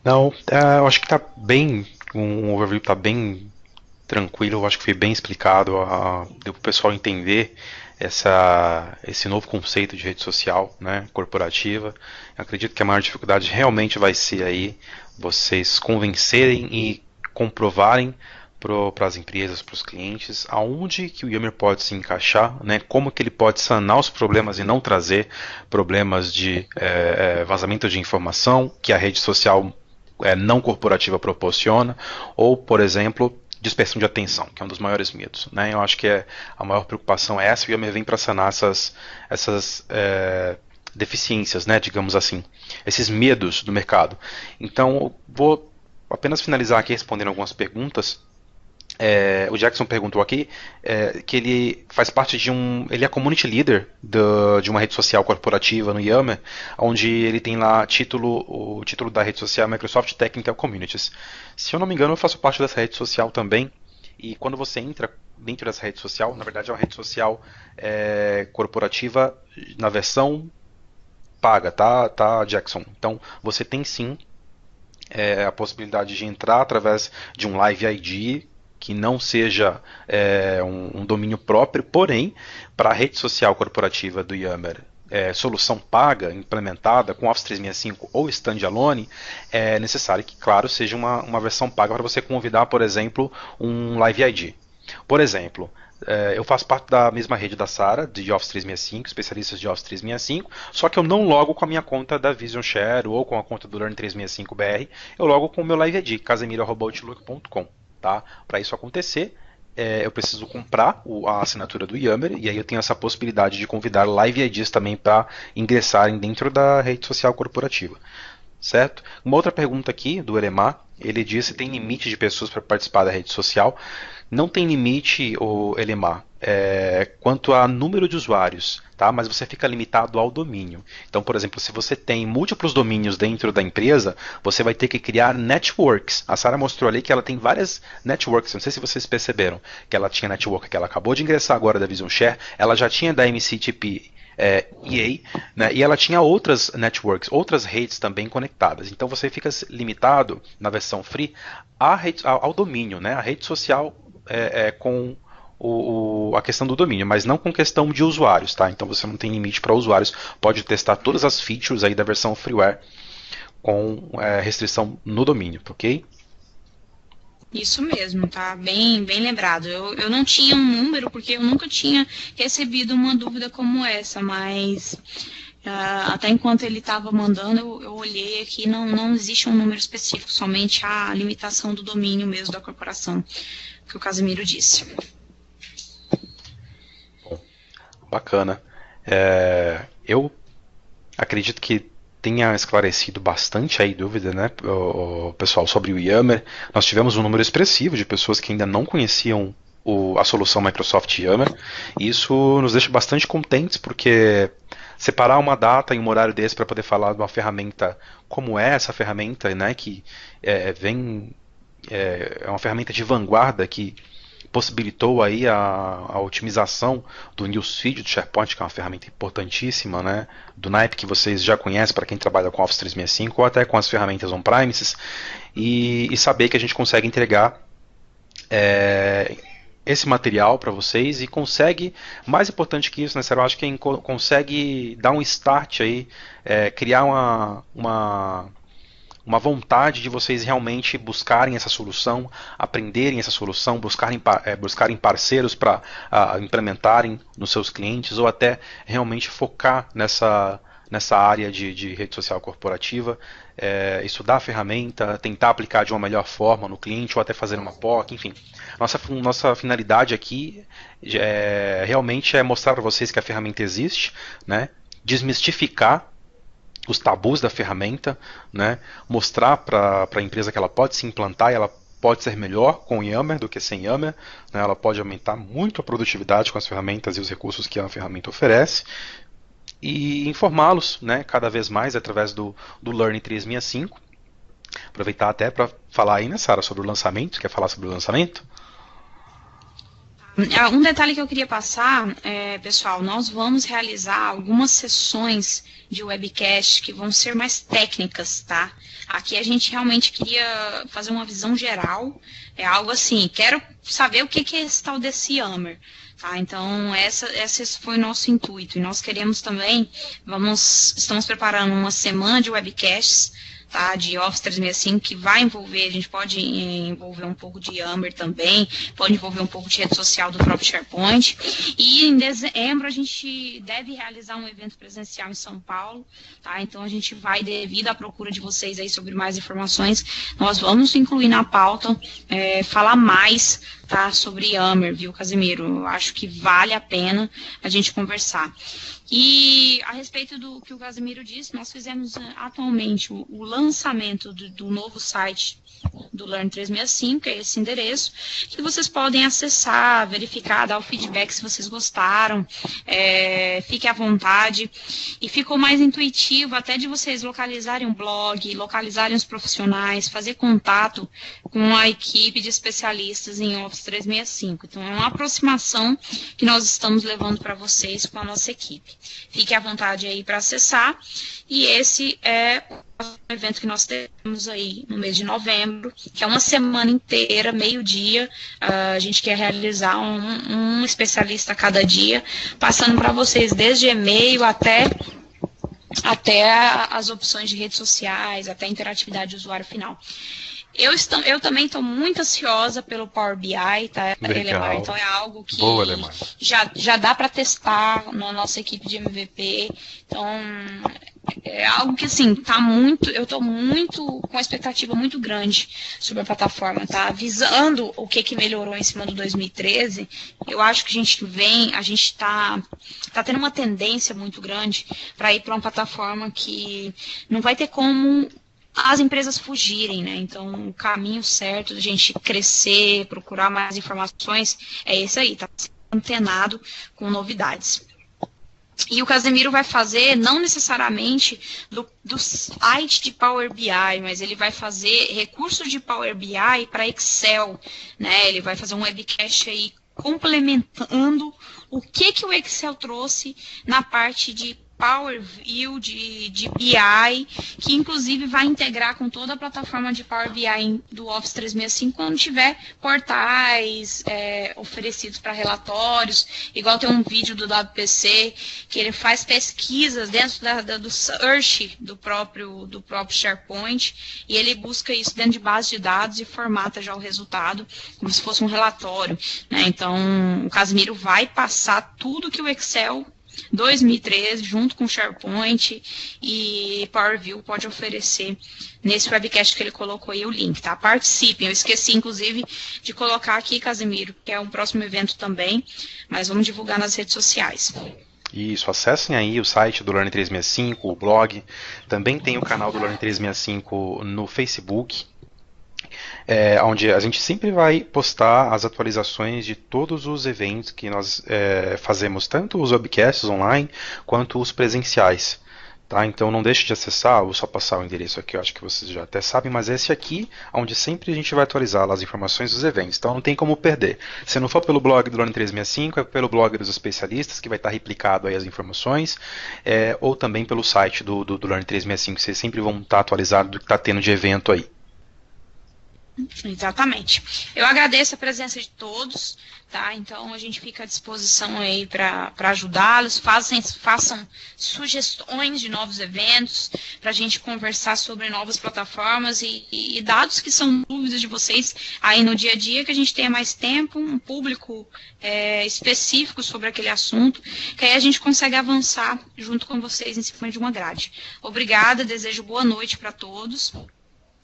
A: Não, eu acho que está bem, um overview está bem tranquilo, eu acho que foi bem explicado, deu para o pessoal entender esse novo conceito de rede social, né, corporativa. Eu acredito que a maior dificuldade realmente vai ser aí vocês convencerem e comprovarem para as empresas, para os clientes, aonde que o Yammer pode se encaixar, né, como que ele pode sanar os problemas e não trazer problemas de vazamento de informação que a rede social não corporativa proporciona, ou, por exemplo, dispersão de atenção, que é um dos maiores medos. Né? Eu acho que a maior preocupação é essa, e o Yammer vem para sanar essas deficiências, né, digamos assim, esses medos do mercado. Então, eu vou apenas finalizar aqui respondendo algumas perguntas. O Jackson perguntou aqui que ele faz parte ele é community leader de uma rede social corporativa no Yammer, onde ele tem lá o título da rede social Microsoft Technical Communities. Se eu não me engano, eu faço parte dessa rede social também, e quando você entra dentro dessa rede social, na verdade é uma rede social corporativa na versão paga, tá, Jackson? Então você tem sim a possibilidade de entrar através de um Live ID que não seja um domínio próprio, porém, para a rede social corporativa do Yammer, solução paga, implementada com Office 365 ou standalone, é necessário que, claro, seja uma versão paga para você convidar, por exemplo, um Live ID. Por exemplo, eu faço parte da mesma rede da Sara, de Office 365, especialistas de Office 365, só que eu não logo com a minha conta da Vision Share ou com a conta do Learn 365BR, eu logo com o meu Live ID, casemiro@outlook.com. Tá? Para isso acontecer, eu preciso comprar a assinatura do Yammer, e aí eu tenho essa possibilidade de convidar Live IDs também para ingressarem dentro da rede social corporativa. Certo? Uma outra pergunta aqui do Elemar, ele diz se tem limite de pessoas para participar da rede social. Não tem limite, o Elemar, quanto a número de usuários, tá? Mas você fica limitado ao domínio. Então, por exemplo, se você tem múltiplos domínios dentro da empresa, você vai ter que criar networks. A Sara mostrou ali que ela tem várias networks, não sei se vocês perceberam, que ela tinha network que ela acabou de ingressar agora da Vision Share, ela já tinha da MCTP EA, né, e ela tinha outras networks, outras redes também conectadas. Então você fica limitado na versão free ao domínio, né, a rede social com a questão do domínio, mas não com questão de usuários, tá? Então você não tem limite para usuários, pode testar todas as features aí da versão freeware com restrição no domínio, ok?
B: Isso mesmo, tá bem, bem lembrado. Eu não tinha um número porque eu nunca tinha recebido uma dúvida como essa, mas até enquanto ele estava mandando, eu olhei aqui, não existe um número específico, somente a limitação do domínio mesmo da corporação, que o Casimiro disse.
A: Bom, bacana. Eu acredito que tenha esclarecido bastante aí dúvida, né, o pessoal, sobre o Yammer. Nós tivemos um número expressivo de pessoas que ainda não conheciam a solução Microsoft Yammer, e isso nos deixa bastante contentes, porque separar uma data e um horário desse para poder falar de uma ferramenta como essa ferramenta, né, que é uma ferramenta de vanguarda que possibilitou aí a otimização do newsfeed do SharePoint, que é uma ferramenta importantíssima, né, do naipe que vocês já conhecem para quem trabalha com Office 365 ou até com as ferramentas on-premises, e saber que a gente consegue entregar esse material para vocês, e consegue, mais importante que isso, né, Sarah, eu acho que consegue dar um start aí, criar uma vontade de vocês realmente buscarem essa solução, aprenderem essa solução, buscarem parceiros para implementarem nos seus clientes, ou até realmente focar nessa área de rede social corporativa, estudar a ferramenta, tentar aplicar de uma melhor forma no cliente, ou até fazer uma POC, enfim. Nossa finalidade aqui realmente é mostrar para vocês que a ferramenta existe, né? Desmistificar os tabus da ferramenta, né? Mostrar para a empresa que ela pode se implantar e ela pode ser melhor com Yammer do que sem Yammer, né? Ela pode aumentar muito a produtividade com as ferramentas e os recursos que a ferramenta oferece, e informá-los, né, cada vez mais através do Learn 365. Aproveitar até para falar aí, né, Sara, sobre o lançamento. Quer falar sobre o lançamento?
B: Um detalhe que eu queria passar, pessoal, nós vamos realizar algumas sessões de webcast que vão ser mais técnicas, tá? Aqui a gente realmente queria fazer uma visão geral, algo assim, quero saber o que é esse tal desse Yammer. Tá, então, esse foi o nosso intuito. E nós queremos também, estamos preparando uma semana de webcasts, tá, de Office 365, que vai envolver, a gente pode envolver um pouco de Yammer também, pode envolver um pouco de rede social do próprio SharePoint. E em dezembro a gente deve realizar um evento presencial em São Paulo, tá, então a gente vai, devido à procura de vocês aí sobre mais informações, nós vamos incluir na pauta, falar mais, tá, sobre Yammer, viu, Casimiro? Eu acho que vale a pena a gente conversar. E a respeito do que o Casimiro disse, nós fizemos atualmente o lançamento do novo site do Learn 365, que é esse endereço, que vocês podem acessar, verificar, dar o feedback se vocês gostaram, fique à vontade, e ficou mais intuitivo até de vocês localizarem um blog, localizarem os profissionais, fazer contato com a equipe de especialistas em Office 365. Então, é uma aproximação que nós estamos levando para vocês com a nossa equipe. Fique à vontade aí para acessar, e esse é um evento que nós temos aí no mês de novembro, que é uma semana inteira, meio-dia, a gente quer realizar um especialista a cada dia, passando para vocês desde e-mail até as opções de redes sociais, até a interatividade do usuário final. Eu também estou muito ansiosa pelo Power BI, tá, Elemar? Então é algo que
C: Boa,
B: já dá para testar na nossa equipe de MVP. Então é algo que, assim, eu estou muito com uma expectativa muito grande sobre a plataforma, tá? Visando o que melhorou em cima do 2013, eu acho que a gente está tendo uma tendência muito grande para ir para uma plataforma que não vai ter como as empresas fugirem, né? Então, o caminho certo da gente crescer, procurar mais informações, é esse aí, tá antenado com novidades. E o Casemiro vai fazer, não necessariamente do site de Power BI, mas ele vai fazer recursos de Power BI para Excel, né? Ele vai fazer um webcast aí complementando o que o Excel trouxe na parte de Power View, de BI, que inclusive vai integrar com toda a plataforma de Power BI do Office 365 quando tiver portais oferecidos para relatórios, igual tem um vídeo do WPC, que ele faz pesquisas dentro do search do próprio SharePoint, e ele busca isso dentro de base de dados e formata já o resultado, como se fosse um relatório, né? Então, o Casimiro vai passar tudo que o Excel 2013, junto com SharePoint e Power View, pode oferecer nesse webcast que ele colocou aí o link, tá? Participem, eu esqueci, inclusive, de colocar aqui, Casimiro, que é um próximo evento também, mas vamos divulgar nas redes sociais.
A: Isso, acessem aí o site do Learn 365, o blog, também tem o canal do Learn 365 no Facebook, onde a gente sempre vai postar as atualizações de todos os eventos que nós fazemos, tanto os webcasts online quanto os presenciais. Tá? Então não deixe de acessar, vou só passar o endereço aqui, eu acho que vocês já até sabem, mas esse aqui, onde sempre a gente vai atualizar as informações dos eventos, então não tem como perder. Se não for pelo blog do Learn 365, é pelo blog dos especialistas, que vai estar replicado aí as informações, ou também pelo site do Learn 365, vocês sempre vão estar atualizados do que está tendo de evento aí.
B: Exatamente. Eu agradeço a presença de todos, tá? Então a gente fica à disposição aí para ajudá-los, façam sugestões de novos eventos, para a gente conversar sobre novas plataformas e dados que são dúvidas de vocês aí no dia a dia, que a gente tenha mais tempo, um público específico sobre aquele assunto, que aí a gente consegue avançar junto com vocês em cima de uma grade. Obrigada, desejo boa noite para todos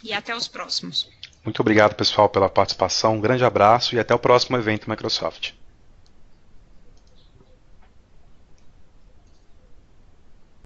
B: e até os próximos.
A: Muito obrigado, pessoal, pela participação. Um grande abraço e até o próximo evento Microsoft.